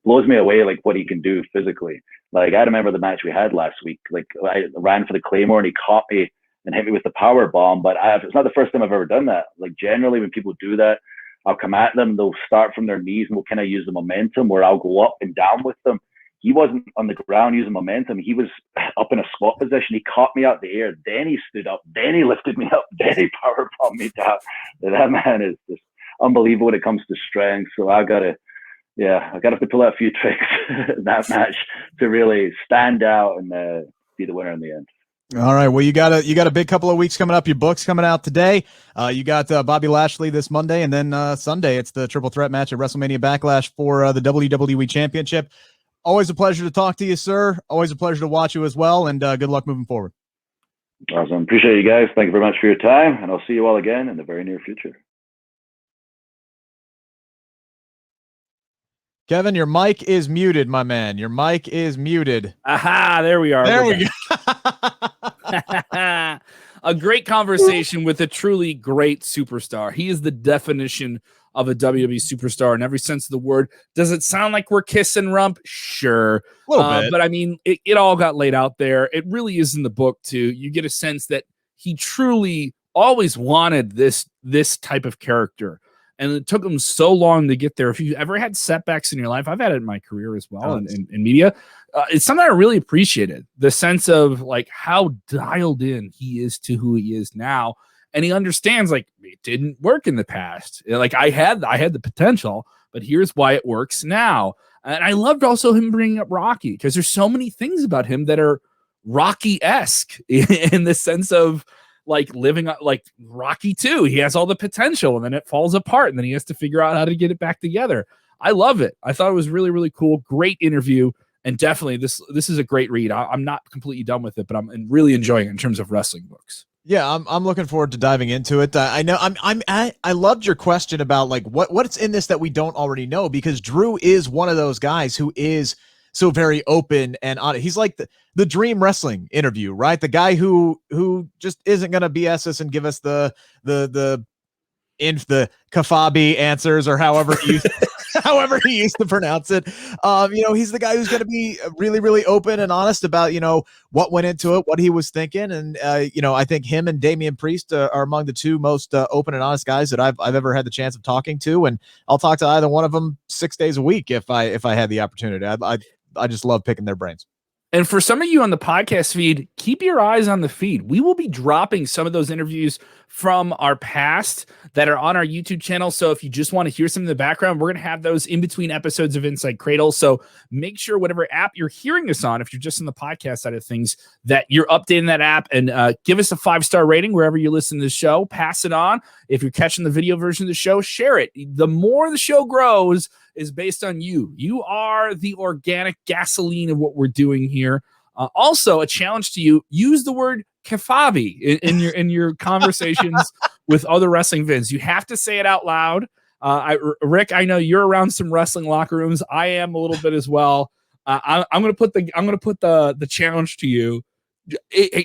blows me away, what he can do physically. I remember the match we had last week. I ran for the Claymore and he caught me and hit me with the power bomb. But it's not the first time I've ever done that. Generally when people do that, I'll come at them. They'll start from their knees and we'll kind of use the momentum, where I'll go up and down with them. He wasn't on the ground using momentum. He was up in a squat position. He caught me out the air. Then he stood up. Then he lifted me up. Then he power bombed me down. That man is just unbelievable when it comes to strength. So I got to pull out a few tricks in that match to really stand out and be the winner in the end. All right. Well, you got a big couple of weeks coming up. Your book's coming out today. You got Bobby Lashley this Monday, and then Sunday it's the triple threat match at WrestleMania Backlash for the WWE Championship. Always a pleasure to talk to you, sir. Always a pleasure to watch you as well, and good luck moving forward. Awesome. Appreciate you guys. Thank you very much for your time, and I'll see you all again in the very near future. Kevin, your mic is muted, my man. Your mic is muted. Aha, there we are. There we go. A great conversation with a truly great superstar. He is the definition of a WWE superstar in every sense of the word. Does it sound like we're kissing rump? Sure. A little bit. But I mean, it all got laid out there. It really is in the book too. You get a sense that he truly always wanted this type of character. And it took him so long to get there. If you ever had setbacks in your life, I've had it in my career as well, in media. It's something I really appreciated, the sense of how dialed in he is to who he is now. And he understands it didn't work in the past. I had the potential, but here's why it works now. And I loved also him bringing up Rocky, because there's so many things about him that are Rocky-esque in the sense of living like Rocky 2. He has all the potential and then it falls apart and then he has to figure out how to get it back together. I love it. I thought it was really, really cool. Great interview. And definitely this is a great read. I'm not completely done with it, but I'm really enjoying it in terms of wrestling books. Yeah, I'm looking forward to diving into it. I know I loved your question about like what's in this that we don't already know, because Drew is one of those guys who is so very open and honest. He's like the Dream Wrestling interview, right? The guy who just isn't going to BS us and give us the kafabi answers, or however he used to pronounce it. He's the guy who's going to be really, really open and honest about, what went into it, what he was thinking. And, I think him and Damian Priest are among the two most open and honest guys that I've ever had the chance of talking to. And I'll talk to either one of them 6 days a week if I had the opportunity. I just love picking their brains. And for some of you on the podcast feed, keep your eyes on the feed. We will be dropping some of those interviews from our past that are on our YouTube channel. So if you just want to hear some in the background, we're going to have those in between episodes of Inside Kradle. So make sure whatever app you're hearing us on, if you're just on the podcast side of things, that you're updating that app, and give us a 5-star rating wherever you listen to the show. Pass it on. If you're catching the video version of the show, share it. The more the show grows is based on you. You are the organic gasoline of what we're doing here. Also, a challenge to you: use the word kafabi in your conversations with other wrestling fans. You have to say it out loud. Rick, I know you're around some wrestling locker rooms. I am a little bit as well. I'm going to put the challenge to you,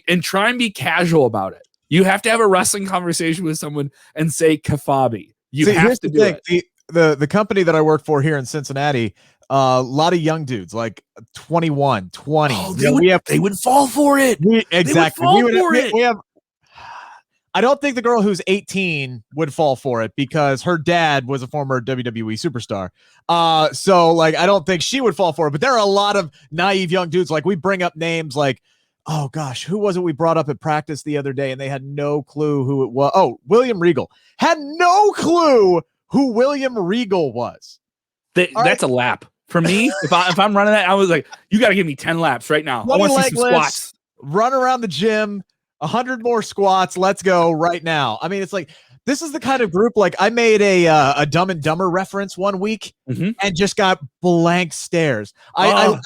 and try and be casual about it. You have to have a wrestling conversation with someone and say kafabi. You have to do it. The company that I work for here in Cincinnati, a lot of young dudes, like 21, 20. Oh, they would fall for it. Exactly. We have. I don't think the girl who's 18 would fall for it, because her dad was a former WWE superstar. So like, I don't think she would fall for it. But there are a lot of naive young dudes. Like, we bring up names like, oh gosh, who was it we brought up at practice the other day, and they had no clue who it was. Oh, William Regal. Had no clue who William Regal was. That's a lap for me. If I'm running that, I was like, you got to give me 10 laps right now. I want to see some squats. Run around the gym, 100 more squats. Let's go right now. I mean, it's like, this is the kind of group, like, I made a Dumb and Dumber reference one week and just got blank stares. I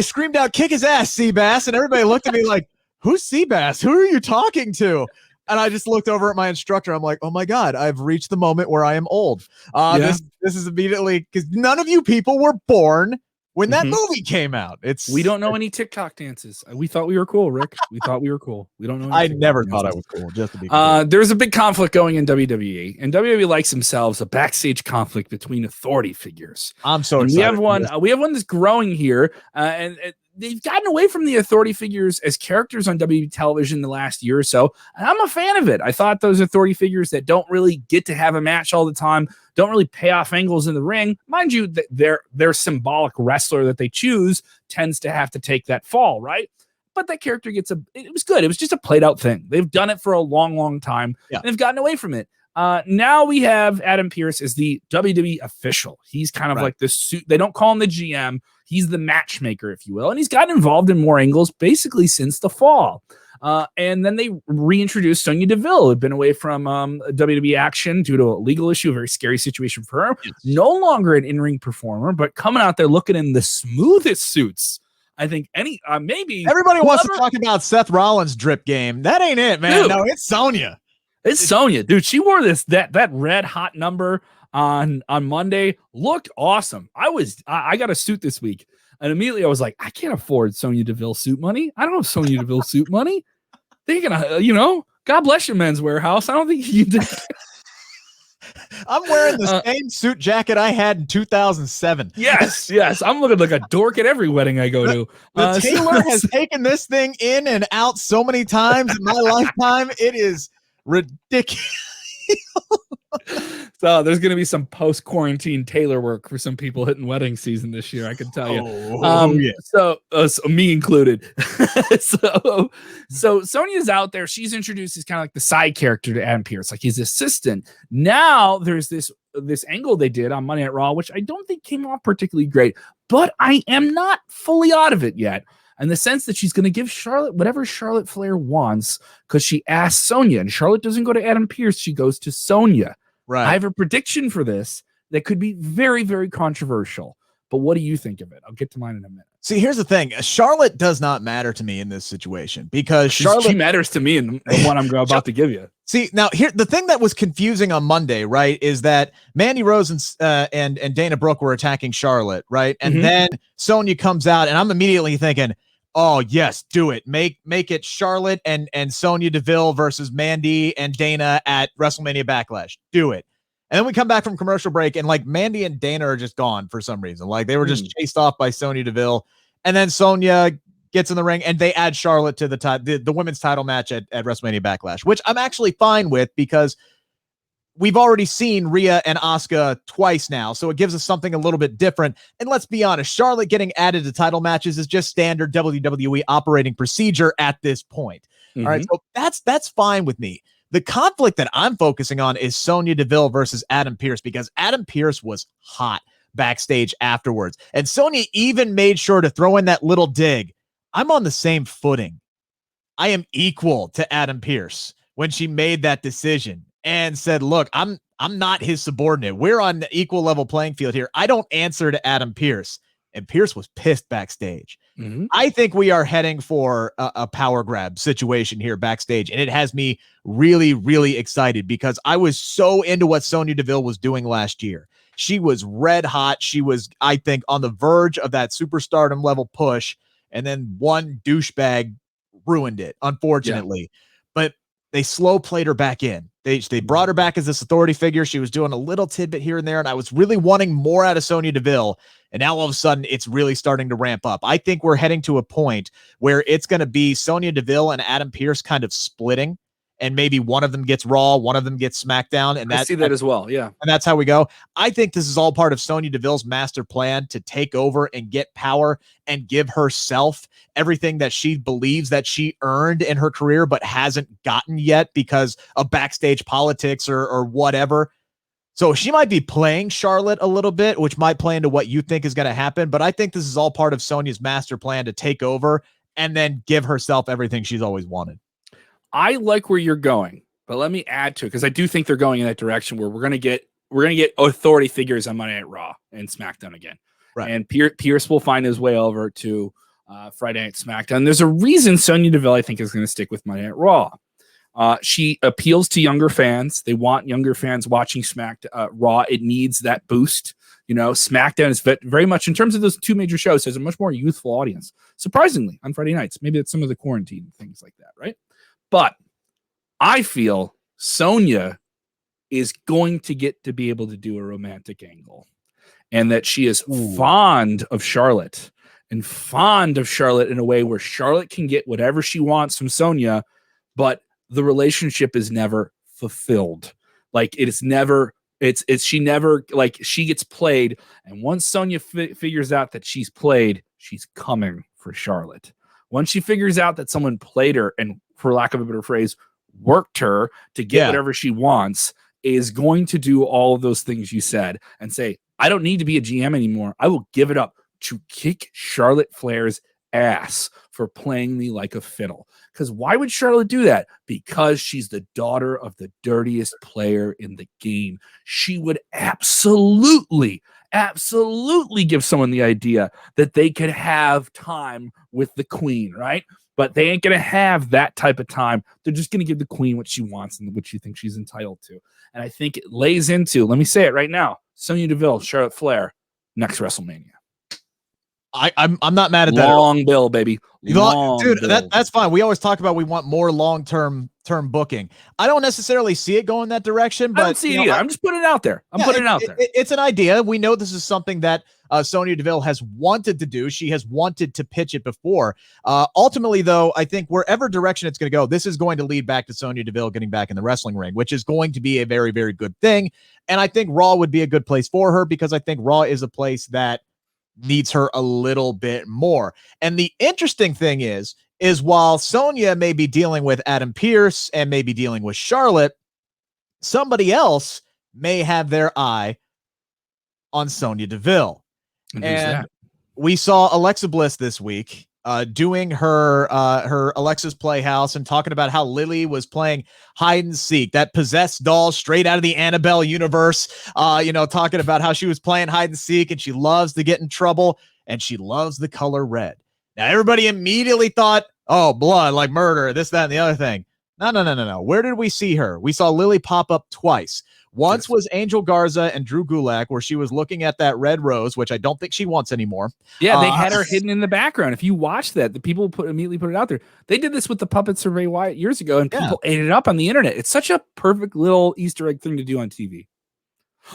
screamed out, kick his ass, Seabass. And everybody looked at me like, who's Seabass? Who are you talking to? And I just looked over at my instructor. I'm like, oh my God, I've reached the moment where I am old. This is immediately, because none of you people were born when that movie came out. We don't know any TikTok dances. We thought we were cool, Rick. We thought we were cool. We don't know. I never thought I was cool. Just to be cool. There's a big conflict going in WWE, and WWE likes themselves a backstage conflict between authority figures. I'm so excited. We have one that's growing here, and they've gotten away from the authority figures as characters on WWE television the last year or so, and I'm a fan of it. I thought those authority figures that don't really get to have a match all the time, don't really pay off angles in the ring. Mind you, their symbolic wrestler that they choose tends to have to take that fall, right? But that character it was good. It was just a played out thing. They've done it for a long, long time. Yeah. And they've gotten away from it. Now we have Adam Pearce as the WWE official. He's kind of like the suit. They don't call him the GM. He's the matchmaker, if you will. And he's gotten involved in more angles basically since the fall. And then they reintroduced Sonya Deville, who had been away from WWE action due to a legal issue, a very scary situation for her. Yes. No longer an in-ring performer, but coming out there looking in the smoothest suits. I think maybe everybody wants to talk about Seth Rollins' drip game. That ain't it, man. Dude, no, it's Sonya. It's Sonya, dude. She wore that red hot number on Monday. Looked awesome. I got a suit this week, and immediately I was like, I can't afford Sonya Deville suit money. I don't have Sonya Deville suit money. They're gonna, God bless you, Men's Warehouse. I don't think you did. I'm wearing the same suit jacket I had in 2007. Yes. I'm looking like a dork at every wedding I go to. The tailor has taken this thing in and out so many times in my lifetime. It is ridiculous. So there's going to be some post-quarantine tailor work for some people hitting wedding season this year. I can tell you. So me included. so Sonya's out there. She's introduced as kind of like the side character to Adam Pearce, like his assistant. Now there's this angle they did on Monday Night Raw, which I don't think came off particularly great, but I am not fully out of it yet. In the sense that she's going to give Charlotte whatever Charlotte Flair wants, because she asked Sonya, and Charlotte doesn't go to Adam Pearce. She goes to Sonya. Right. I have a prediction for this. that could be very, very controversial. But what do you think of it? I'll get to mine in a minute. See, here's the thing. Charlotte does not matter to me in this situation because Charlotte... She matters to me in the one I'm about to give you. See, now here, the thing that was confusing on Monday, right, is that Mandy Rose and Dana Brooke were attacking Charlotte, right? And then Sonya comes out, and I'm immediately thinking, oh, yes, do it. Make it Charlotte and Sonya Deville versus Mandy and Dana at WrestleMania Backlash. Do it. And then we come back from commercial break, and like Mandy and Dana are just gone for some reason. Like they were just chased off by Sonya Deville. And then Sonya gets in the ring, and they add Charlotte to the women's title match at WrestleMania Backlash, which I'm actually fine with because we've already seen Rhea and Asuka twice now, so it gives us something a little bit different. And let's be honest, Charlotte getting added to title matches is just standard WWE operating procedure at this point. All right, so that's fine with me. The conflict that I'm focusing on is Sonya Deville versus Adam Pearce, because Adam Pearce was hot backstage afterwards. And Sonya even made sure to throw in that little dig. I'm on the same footing. I am equal to Adam Pearce when she made that decision and said, look, I'm not his subordinate. We're on the equal level playing field here. I don't answer to Adam Pearce. And Pearce was pissed backstage. I think we are heading for a power grab situation here backstage, and it has me really, really excited because I was so into what Sonya Deville was doing last year. She was red hot. She was, I think, on the verge of that superstardom level push, and then one douchebag ruined it, unfortunately. But they slow played her back in. They brought her back as this authority figure. She was doing a little tidbit here and there, and I was really wanting more out of Sonya Deville. And now all of a sudden, it's really starting to ramp up. I think we're heading to a point where it's going to be Sonya Deville and Adam Pearce kind of splitting, and maybe one of them gets Raw, one of them gets SmackDown, and I see that as well. Yeah, and that's how we go. I think this is all part of Sonya Deville's master plan to take over and get power and give herself everything that she believes that she earned in her career but hasn't gotten yet because of backstage politics or whatever. So she might be playing Charlotte a little bit, which might play into what you think is going to happen. But I think this is all part of Sonya's master plan to take over and then give herself everything she's always wanted. I like where you're going, but let me add to it because I do think they're going in that direction where we're going to get authority figures on Monday Night Raw and SmackDown again. Right. And Pierce will find his way over to Friday Night SmackDown. There's a reason Sonya Deville, I think, is going to stick with Monday Night Raw. She appeals to younger fans. They want younger fans watching Raw. It needs that boost. You know, SmackDown is very much, in terms of those two major shows, has a much more youthful audience. Surprisingly, on Friday nights. Maybe it's some of the quarantine things like that, right? But I feel Sonya is going to get to be able to do a romantic angle, and that she is fond of Charlotte and fond of Charlotte in a way where Charlotte can get whatever she wants from Sonya, but the relationship is never fulfilled. Like she never, like she gets played. And once Sonya figures out that she's played, she's coming for Charlotte. Once she figures out that someone played her and, for lack of a better phrase, worked her to get whatever she wants, is going to do all of those things you said and say, I don't need to be a GM anymore. I will give it up to kick Charlotte Flair's ass for playing me like a fiddle. Because why would Charlotte do that? Because she's the daughter of the dirtiest player in the game. She would absolutely give someone the idea that they could have time with the queen, right? But they ain't going to have that type of time. They're just going to give the queen what she wants and what she thinks she's entitled to. And I think it lays into, let me say it right now, Sonya Deville, Charlotte Flair, next WrestleMania. I'm not mad at that. Long bill, baby. Dude, that's fine. We always talk about we want more long-term booking. I don't necessarily see it going that direction, but I don't see it either. I'm just putting it out there. Putting it out there. It's an idea. We know this is something that Sonya Deville has wanted to do. She has wanted to pitch it before. Ultimately, though, I think wherever direction it's going to go, this is going to lead back to Sonya Deville getting back in the wrestling ring, which is going to be a very, very good thing. And I think Raw would be a good place for her because I think Raw is a place that needs her a little bit more. And the interesting thing is while Sonya may be dealing with Adam Pearce and maybe dealing with Charlotte, somebody else may have their eye on Sonya Deville. And we saw Alexa Bliss this week doing her Alexa's Playhouse and talking about how Lily was playing hide and seek, that possessed doll straight out of the Annabelle universe, talking about how she was playing hide and seek and she loves to get in trouble and she loves the color red. Now, everybody immediately thought, oh, blood, like murder, this, that, and the other thing. No. Where did we see her? We saw Lily pop up twice. Once was Angel Garza and Drew Gulak, where she was looking at that red rose, which I don't think she wants anymore. Yeah, they had her hidden in the background. If you watch that, the people immediately put it out there. They did this with the puppets of Bray Wyatt years ago, and people ate it up on the internet. It's such a perfect little Easter egg thing to do on TV.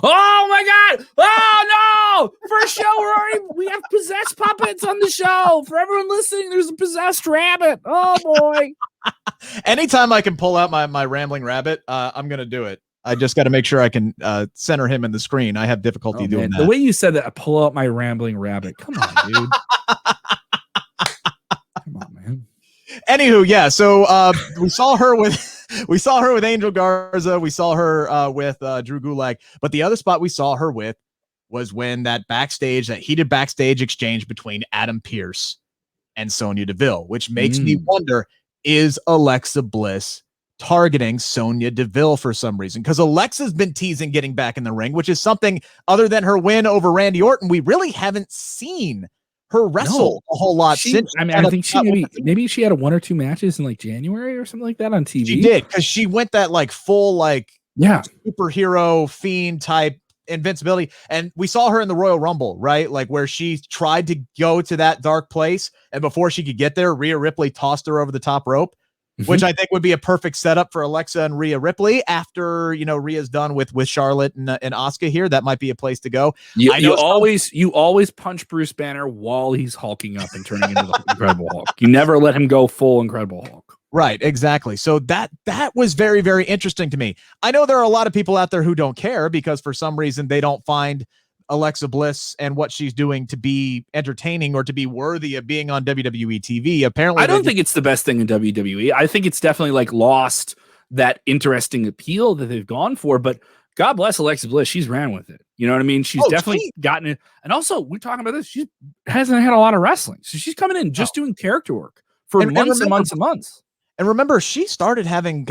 Oh my God! Oh no! First show, we have possessed puppets on the show. For everyone listening, there's a possessed rabbit. Oh boy! Anytime I can pull out my rambling rabbit, I'm gonna do it. I just got to make sure I can center him in the screen. I have difficulty doing that. The way you said that, I pull out my rambling rabbit. Come on, dude. Come on, man. Anywho, yeah. So we saw her with Angel Garza. We saw her with Drew Gulak. But the other spot we saw her with was when that heated backstage exchange between Adam Pearce and Sonya Deville, which makes me wonder, is Alexa Bliss targeting Sonya Deville for some reason? Because Alexa's been teasing getting back in the ring, which is something other than her win over Randy Orton. We really haven't seen her wrestle a whole lot since. I mean, I think she maybe she had 1 or 2 matches in like January or something like that on TV. She did, because she went that like full superhero fiend type invincibility, and we saw her in the Royal Rumble, right? Like where she tried to go to that dark place, and before she could get there, Rhea Ripley tossed her over the top rope. Which I think would be a perfect setup for Alexa and Rhea Ripley after, Rhea's done with Charlotte and Asuka here. That might be a place to go. You always punch Bruce Banner while he's hulking up and turning into the Incredible Hulk. You never let him go full Incredible Hulk. Right, exactly. So that was very, very interesting to me. I know there are a lot of people out there who don't care because for some reason they don't find Alexa Bliss and what she's doing to be entertaining or to be worthy of being on WWE TV. Apparently, I don't think it's the best thing in WWE. I think it's definitely like lost that interesting appeal that they've gone for, but God bless Alexa Bliss. She's ran with it. You know what I mean? She's definitely gotten it. And also we're talking about this. She hasn't had a lot of wrestling. So she's coming in just doing character work for months and months and months. And remember, she started having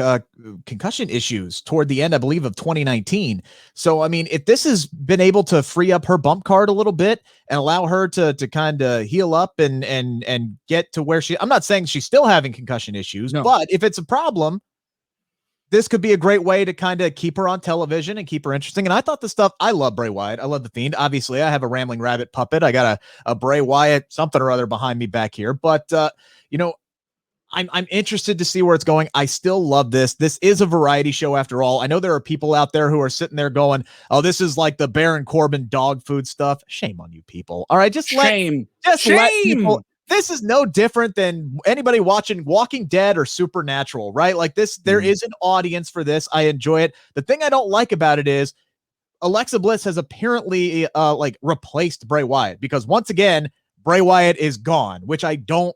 concussion issues toward the end, I believe, of 2019. So, I mean, if this has been able to free up her bump card a little bit and allow her to kind of heal up and get to where I'm not saying she's still having concussion issues, but if it's a problem, this could be a great way to kind of keep her on television and keep her interesting. And I thought I love Bray Wyatt. I love The Fiend. Obviously, I have a Rambling Rabbit puppet. I got a Bray Wyatt something or other behind me back here. But, I'm interested to see where it's going. I still love this. This is a variety show after all. I know there are people out there who are sitting there going, oh, this is like the Baron Corbin dog food stuff. Shame on you people. All right, shame. Let people. This is no different than anybody watching Walking Dead or Supernatural, right? Like this, there is an audience for this. I enjoy it. The thing I don't like about it is Alexa Bliss has apparently replaced Bray Wyatt, because once again, Bray Wyatt is gone, which I don't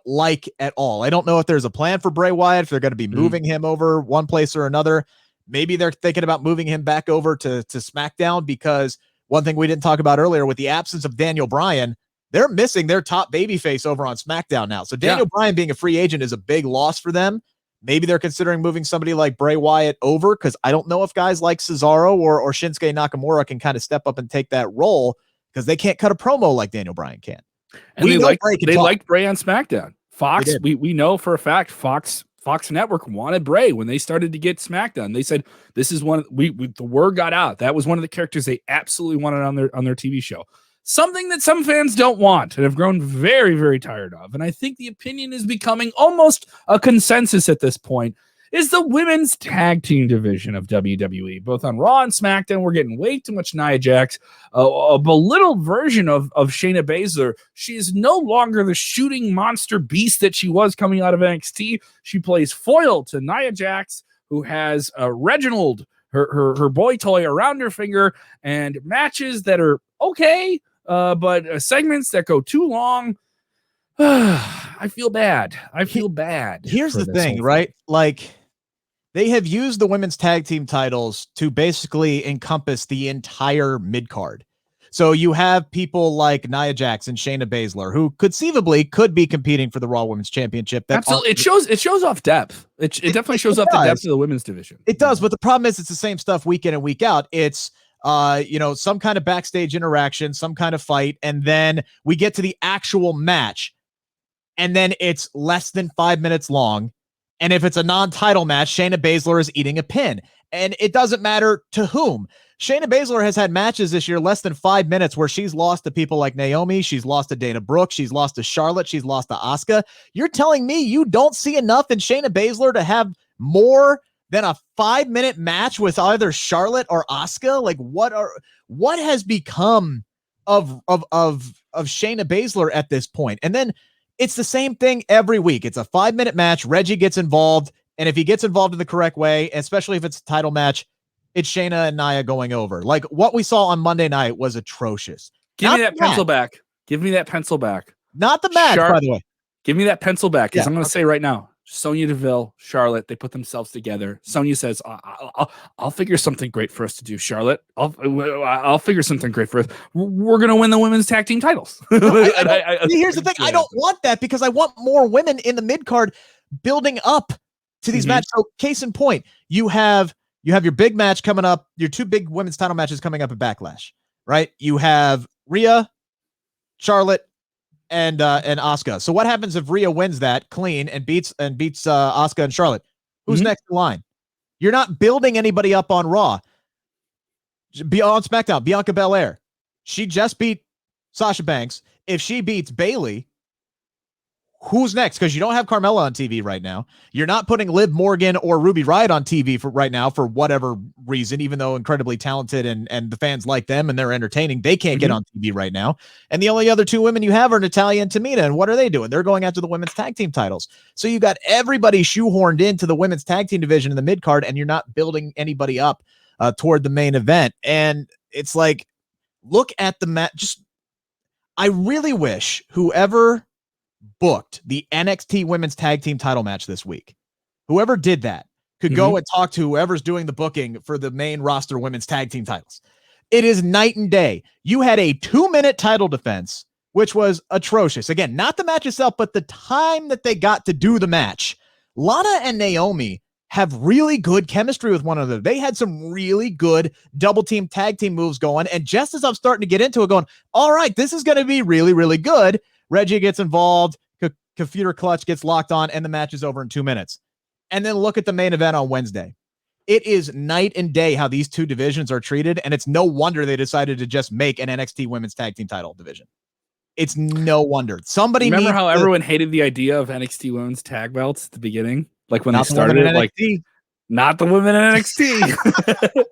like at all. I don't know if there's a plan for Bray Wyatt, if they're going to be moving him over one place or another. Maybe they're thinking about moving him back over to SmackDown, because one thing we didn't talk about earlier, with the absence of Daniel Bryan, they're missing their top babyface over on SmackDown now. So Daniel Bryan being a free agent is a big loss for them. Maybe they're considering moving somebody like Bray Wyatt over, because I don't know if guys like Cesaro or Shinsuke Nakamura can kind of step up and take that role, because they can't cut a promo like Daniel Bryan can. And they liked Bray on SmackDown. Fox, we know for a fact, Fox Network wanted Bray when they started to get SmackDown. They said this is the word got out. That was one of the characters they absolutely wanted on their TV show. Something that some fans don't want and have grown very, very tired of. And I think the opinion is becoming almost a consensus at this point, is the women's tag team division of WWE. Both on Raw and SmackDown, we're getting way too much Nia Jax, a belittled version of Shayna Baszler. She is no longer the shooting monster beast that she was coming out of NXT. She plays foil to Nia Jax, who has Reginald, her boy toy, around her finger, and matches that are okay, but segments that go too long. I feel bad. Here's the thing, right? Like, they have used the women's tag team titles to basically encompass the entire mid-card. So you have people like Nia Jax and Shayna Baszler, who conceivably could be competing for the Raw Women's Championship. Absolutely. It shows off depth. It definitely shows off the depth of the women's division. It does, but the problem is it's the same stuff week in and week out. It's some kind of backstage interaction, some kind of fight, and then we get to the actual match, and then it's less than 5 minutes long. And if it's a non-title match, Shayna Baszler is eating a pin. And it doesn't matter to whom. Shayna Baszler has had matches this year less than 5 minutes where she's lost to people like Naomi, she's lost to Dana Brooke, she's lost to Charlotte, she's lost to Asuka. You're telling me you don't see enough in Shayna Baszler to have more than a 5-minute match with either Charlotte or Asuka? Like, what has become of Shayna Baszler at this point? And then it's the same thing every week. It's a 5-minute match. Reggie gets involved. And if he gets involved in the correct way, especially if it's a title match, it's Shayna and Nia going over. Like what we saw on Monday night was atrocious. Give me that pencil back. Give me that pencil back. Not the match, by the way. Give me that pencil back. Because I'm going to say right now, Sonya Deville, Charlotte, they put themselves together. Sonya says, I'll figure something great for us to do, Charlotte. I'll figure something great for us. We're going to win the women's tag team titles. Here's the thing. I don't want that because I want more women in the mid-card building up to these matches. So case in point, you have your big match coming up, your two big women's title matches coming up at Backlash, right? You have Rhea, Charlotte, and Asuka. So what happens if Rhea wins that clean and beats Asuka and Charlotte? Who's next in line? You're not building anybody up on Raw. On SmackDown, Bianca Belair. She just beat Sasha Banks. If she beats Bayley, who's next? Because you don't have Carmella on TV right now. You're not putting Liv Morgan or Ruby Riott on TV for right now for whatever reason, even though incredibly talented and the fans like them and they're entertaining. They can't get on TV right now. And the only other two women you have are Natalya and Tamina. And what are they doing? They're going after the women's tag team titles. So you got everybody shoehorned into the women's tag team division in the mid card, and you're not building anybody up toward the main event. And it's like, look at the match. I really wish whoever booked the NXT women's tag team title match this week, whoever did that could go and talk to whoever's doing the booking for the main roster women's tag team titles. It is night and day. You had a 2-minute title defense, which was atrocious. Again, not the match itself, but the time that they got to do the match. Lana and Naomi have really good chemistry with one another. They had some really good double team tag team moves going. And just as I'm starting to get into it going, all right, this is going to be really, really good, Reggie gets involved, computer clutch gets locked on, and the match is over in 2 minutes. And then look at the main event on Wednesday. It is night and day how these two divisions are treated, and it's no wonder they decided to just make an NXT women's tag team title division. It's no wonder. Somebody remember how everyone hated the idea of NXT women's tag belts at the beginning? Like when they started it, like not the women in NXT.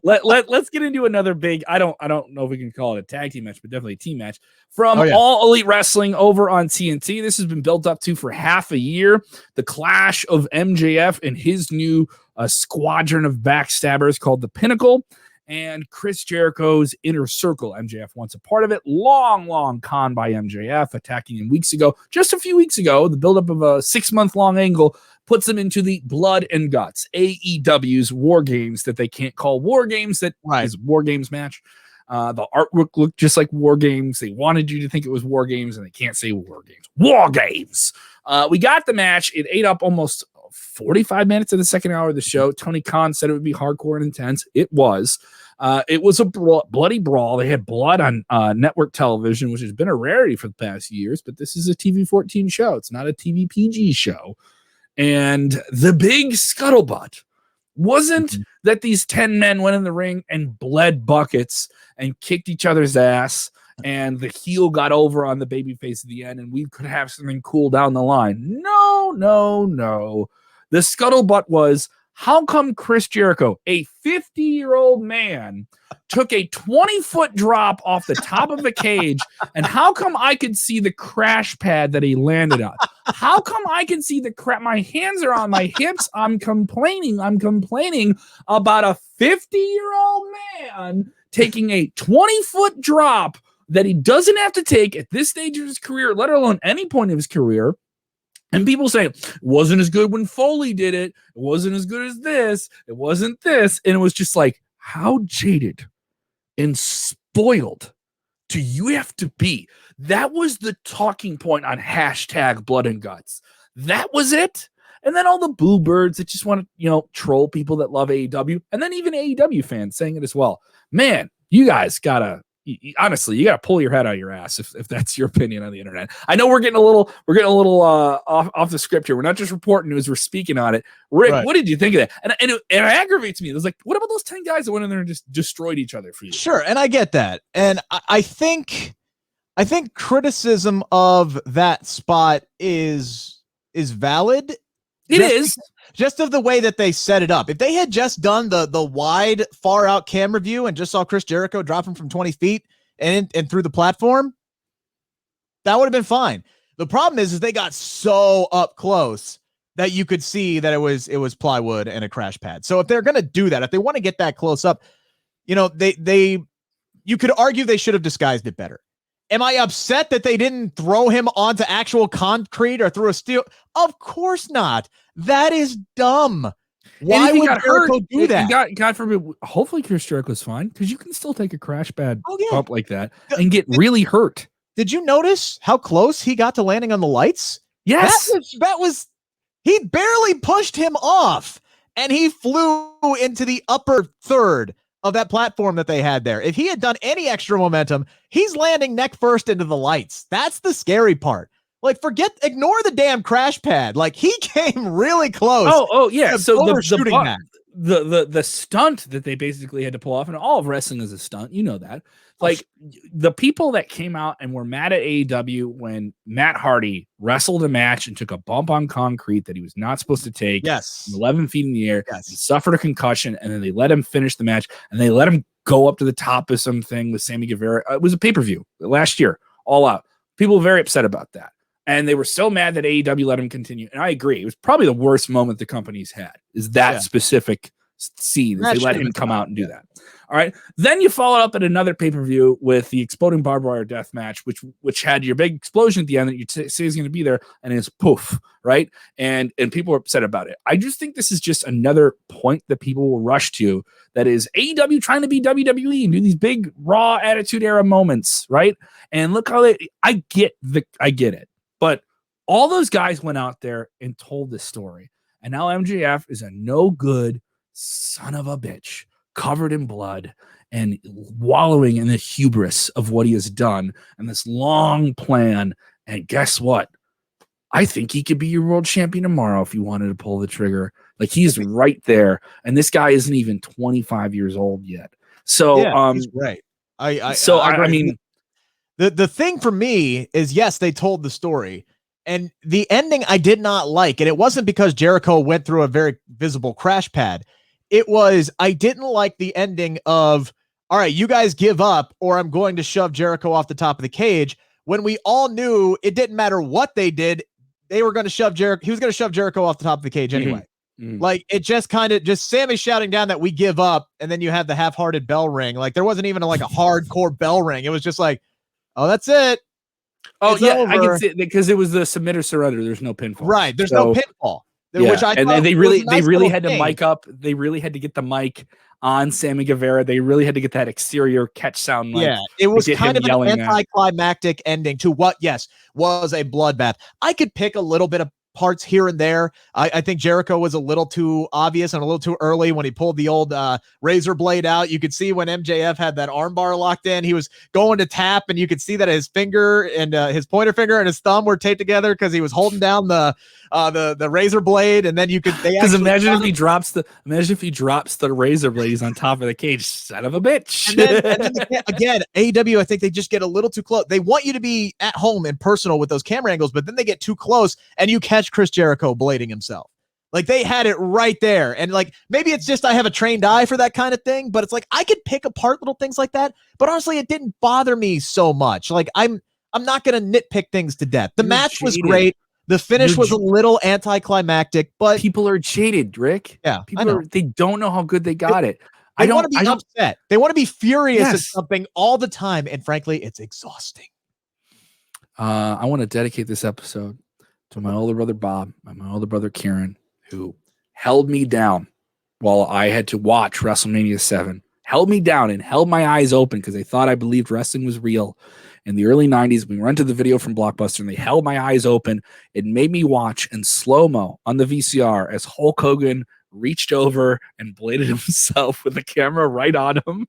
Let's get into another big. I don't know if we can call it a tag team match, but definitely a team match from All Elite Wrestling over on TNT. This has been built up to for half a year. The clash of MJF and his new squadron of backstabbers called the Pinnacle, and Chris Jericho's Inner Circle. MJF wants a part of it. Long con by MJF, attacking him weeks ago. Just a few weeks ago, the buildup of a 6-month-long angle puts them into the Blood and Guts, AEW's War Games that they can't call War Games. That is War Games match. The artwork looked just like War Games. They wanted you to think it was War Games, and they can't say War Games. War Games. We got the match. It ate up almost 45 minutes of the second hour of the show. Tony Khan said it would be hardcore and intense. It was. It was a bloody brawl. They had blood on network television, which has been a rarity for the past years, but this is a TV-14 show. It's not a TV PG show. And the big scuttlebutt wasn't that these 10 men went in the ring and bled buckets and kicked each other's ass, and the heel got over on the babyface at the end, and we could have something cool down the line. No. The scuttlebutt was, how come Chris Jericho, a 50-year-old man, took a 20-foot drop off the top of the cage, and how come I could see the crash pad that he landed on? How come I can see the crap? My hands are on my hips. I'm complaining about a 50-year-old man taking a 20-foot drop that he doesn't have to take at this stage of his career, let alone any point of his career. And people say, it wasn't as good when Foley did it. It wasn't as good as this. It wasn't this. And it was just like, how jaded and spoiled do you have to be? That was the talking point on hashtag Blood and Guts. That was it. And then all the boo birds that just want to, troll people that love AEW, and then even AEW fans saying it as well. Man, you guys gotta honestly, you gotta pull your head out of your ass if that's your opinion on the internet. I know we're getting a little off the script here. We're not just reporting news, we're speaking on it. Rick, What did you think of that? And it aggravates me. It was like, what about those 10 guys that went in there and just destroyed each other for you? Sure, and I get that, and I think criticism of that spot is valid. It is just of the way that they set it up. If they had just done the wide, far out camera view and just saw Chris Jericho drop him from 20 feet and through the platform, that would have been fine. The problem is they got so up close that you could see that it was plywood and a crash pad. So if they're going to do that, if they want to get that close up, you could argue they should have disguised it better. Am I upset that they didn't throw him onto actual concrete or through a steel? Of course not. That is dumb. Why would Jericho do that? God forbid. Hopefully Chris Jericho's fine, because you can still take a crash pad bump like that and get really hurt. Did you notice how close he got to landing on the lights? Yes. That was he barely pushed him off, and he flew into the upper third of that platform that they had there. If he had done any extra momentum, he's landing neck first into the lights. That's the scary part. Like, ignore the damn crash pad. Like, he came really close. Oh yeah. So the stunt that they basically had to pull off, and all of wrestling is a stunt, you know that. Like, the people that came out and were mad at AEW when Matt Hardy wrestled a match and took a bump on concrete that he was not supposed to take, 11 feet in the air, and suffered a concussion, and then they let him finish the match, and they let him go up to the top of something with Sammy Guevara. It was a pay-per-view last year, all out. People were very upset about that. And they were so mad that AEW let him continue. And I agree. It was probably the worst moment the company's had, is that specific scene. They let him come out and do that. All right. Then you follow up at another pay-per-view with the exploding barbed wire death match, which had your big explosion at the end that you say is going to be there, and it's poof, right? And people are upset about it. I just think this is just another point that people will rush to, that is AEW trying to be WWE and do these big Raw Attitude Era moments, right? And look how I get it. But all those guys went out there and told this story. And now MJF is a no good son of a bitch, covered in blood and wallowing in the hubris of what he has done and this long plan. And guess what? I think he could be your world champion tomorrow if you wanted to pull the trigger. Like, he's right there. And this guy isn't even 25 years old yet. So, he's right. I mean, the thing for me is, yes, they told the story, and the ending I did not like. And it wasn't because Jericho went through a very visible crash pad. It was, I didn't like the ending of, all right, you guys give up or I'm going to shove Jericho off the top of the cage, when we all knew it didn't matter what they did. They were going to shove Jericho. He was going to shove Jericho off the top of the cage anyway. Like, it just kind of Sammy shouting down that we give up. And then you have the half-hearted bell ring. Like, there wasn't even a hardcore bell ring. It was just like, oh, that's it. Oh, it's over. I can see it because it was the submit or surrender. There's no pinfall. Right. There's no pinfall. Which I and they really had to mic up. They really had to get the mic on Sammy Guevara. They really had to get that exterior catch sound. It was kind of an anticlimactic ending to what, was a bloodbath. I could pick a little bit of parts here and there. I think Jericho was a little too obvious and a little too early when he pulled the old razor blade out. You could see when MJF had that armbar locked in, he was going to tap, and you could see that his finger and his pointer finger and his thumb were taped together because he was holding down the razor blade. And then you could, imagine if he drops the razor blade, he's on top of the cage, son of a bitch. And then again, AEW, I think they just get a little too close. They want you to be at home and personal with those camera angles, but then they get too close and you catch Chris Jericho blading himself. Like, they had it right there. And like, maybe it's just I have a trained eye for that kind of thing, but it's like I could pick apart little things like that. But honestly, it didn't bother me so much. Like, I'm not going to nitpick things to death. The match was great. The finish was a little anticlimactic, but people are jaded, Rick. Yeah, they don't know how good they got it. They want to be upset. They want to be furious at something all the time, and frankly, it's exhausting. I want to dedicate this episode to my older brother Bob and my older brother Kieran, who held me down while I had to watch WrestleMania 7. held me down and held my eyes open because they thought I believed wrestling was real. In the early 90s, we rented the video from Blockbuster, and they held my eyes open. It made me watch in slow-mo on the VCR as Hulk Hogan reached over and bladed himself with the camera right on him.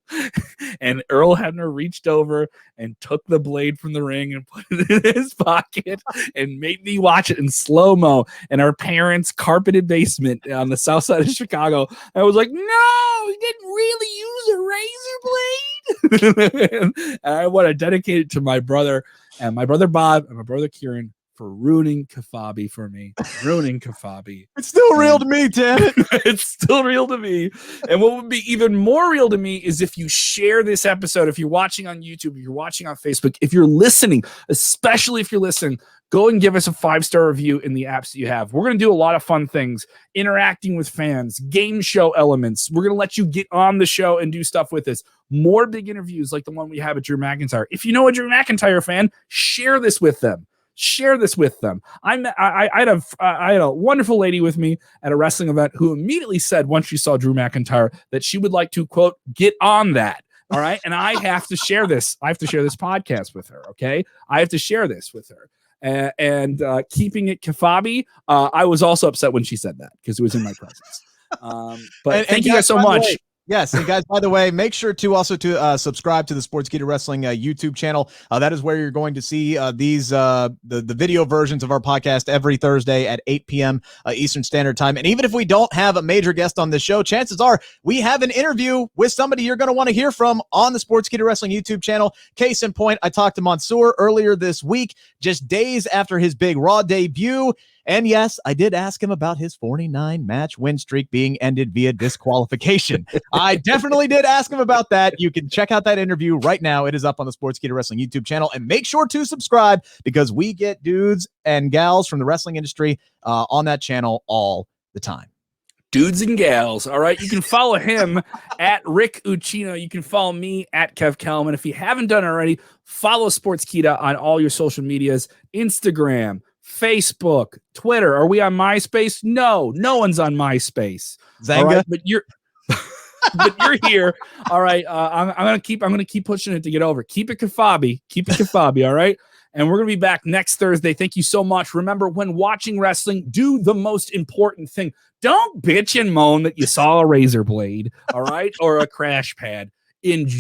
And Earl Hebner reached over and took the blade from the ring and put it in his pocket and made me watch it in slow-mo in our parents' carpeted basement on the south side of Chicago. I was like, no, he didn't really use a razor blade. And I want to dedicate it to my brother and my brother Bob and my brother Kieran for ruining Kafabi for me. Ruining Kafabi. It's still real to me, damn it. It's still real to me. And what would be even more real to me is if you share this episode, if you're watching on YouTube, if you're watching on Facebook, if you're listening, especially if you're listening, go and give us a 5-star review in the apps that you have. We're going to do a lot of fun things, interacting with fans, game show elements. We're going to let you get on the show and do stuff with us. More big interviews like the one we have with Drew McIntyre. If you know a Drew McIntyre fan, share this with them. Share this with them. I had a wonderful lady with me at a wrestling event who immediately said once she saw Drew McIntyre that she would like to, quote, get on that. All right. And I have to share this. I have to share this podcast with her. Okay. I have to share this with her. And keeping it Kafabi, I was also upset when she said that because it was in my presence. But thank you guys so much. Yes, and guys, by the way, make sure to also subscribe to the SportsKeeda Wrestling YouTube channel. That is where you're going to see these the video versions of our podcast every Thursday at 8 p.m. Eastern Standard Time. And even if we don't have a major guest on this show, chances are we have an interview with somebody you're going to want to hear from on the SportsKeeda Wrestling YouTube channel. Case in point, I talked to Mansoor earlier this week, just days after his big Raw debut. And yes, I did ask him about his 49-match win streak being ended via disqualification. I definitely did ask him about that. You can check out that interview right now. It is up on the SportsKeeda Wrestling YouTube channel. And make sure to subscribe because we get dudes and gals from the wrestling industry on that channel all the time. Dudes and gals. All right. You can follow him at Rick Ucchino. You can follow me at Kev Kellam. And if you haven't done it already, follow SportsKeeda on all your social medias, Instagram, Facebook, Twitter. Are we on MySpace? No one's on MySpace. Zanga. Right? But you're here. All right. I'm gonna keep pushing it to get over. Keep it Kafabi. All right. And we're gonna be back next Thursday. Thank you so much. Remember, when watching wrestling, do the most important thing. Don't bitch and moan that you saw a razor blade, all right, or a crash pad. Enjoy.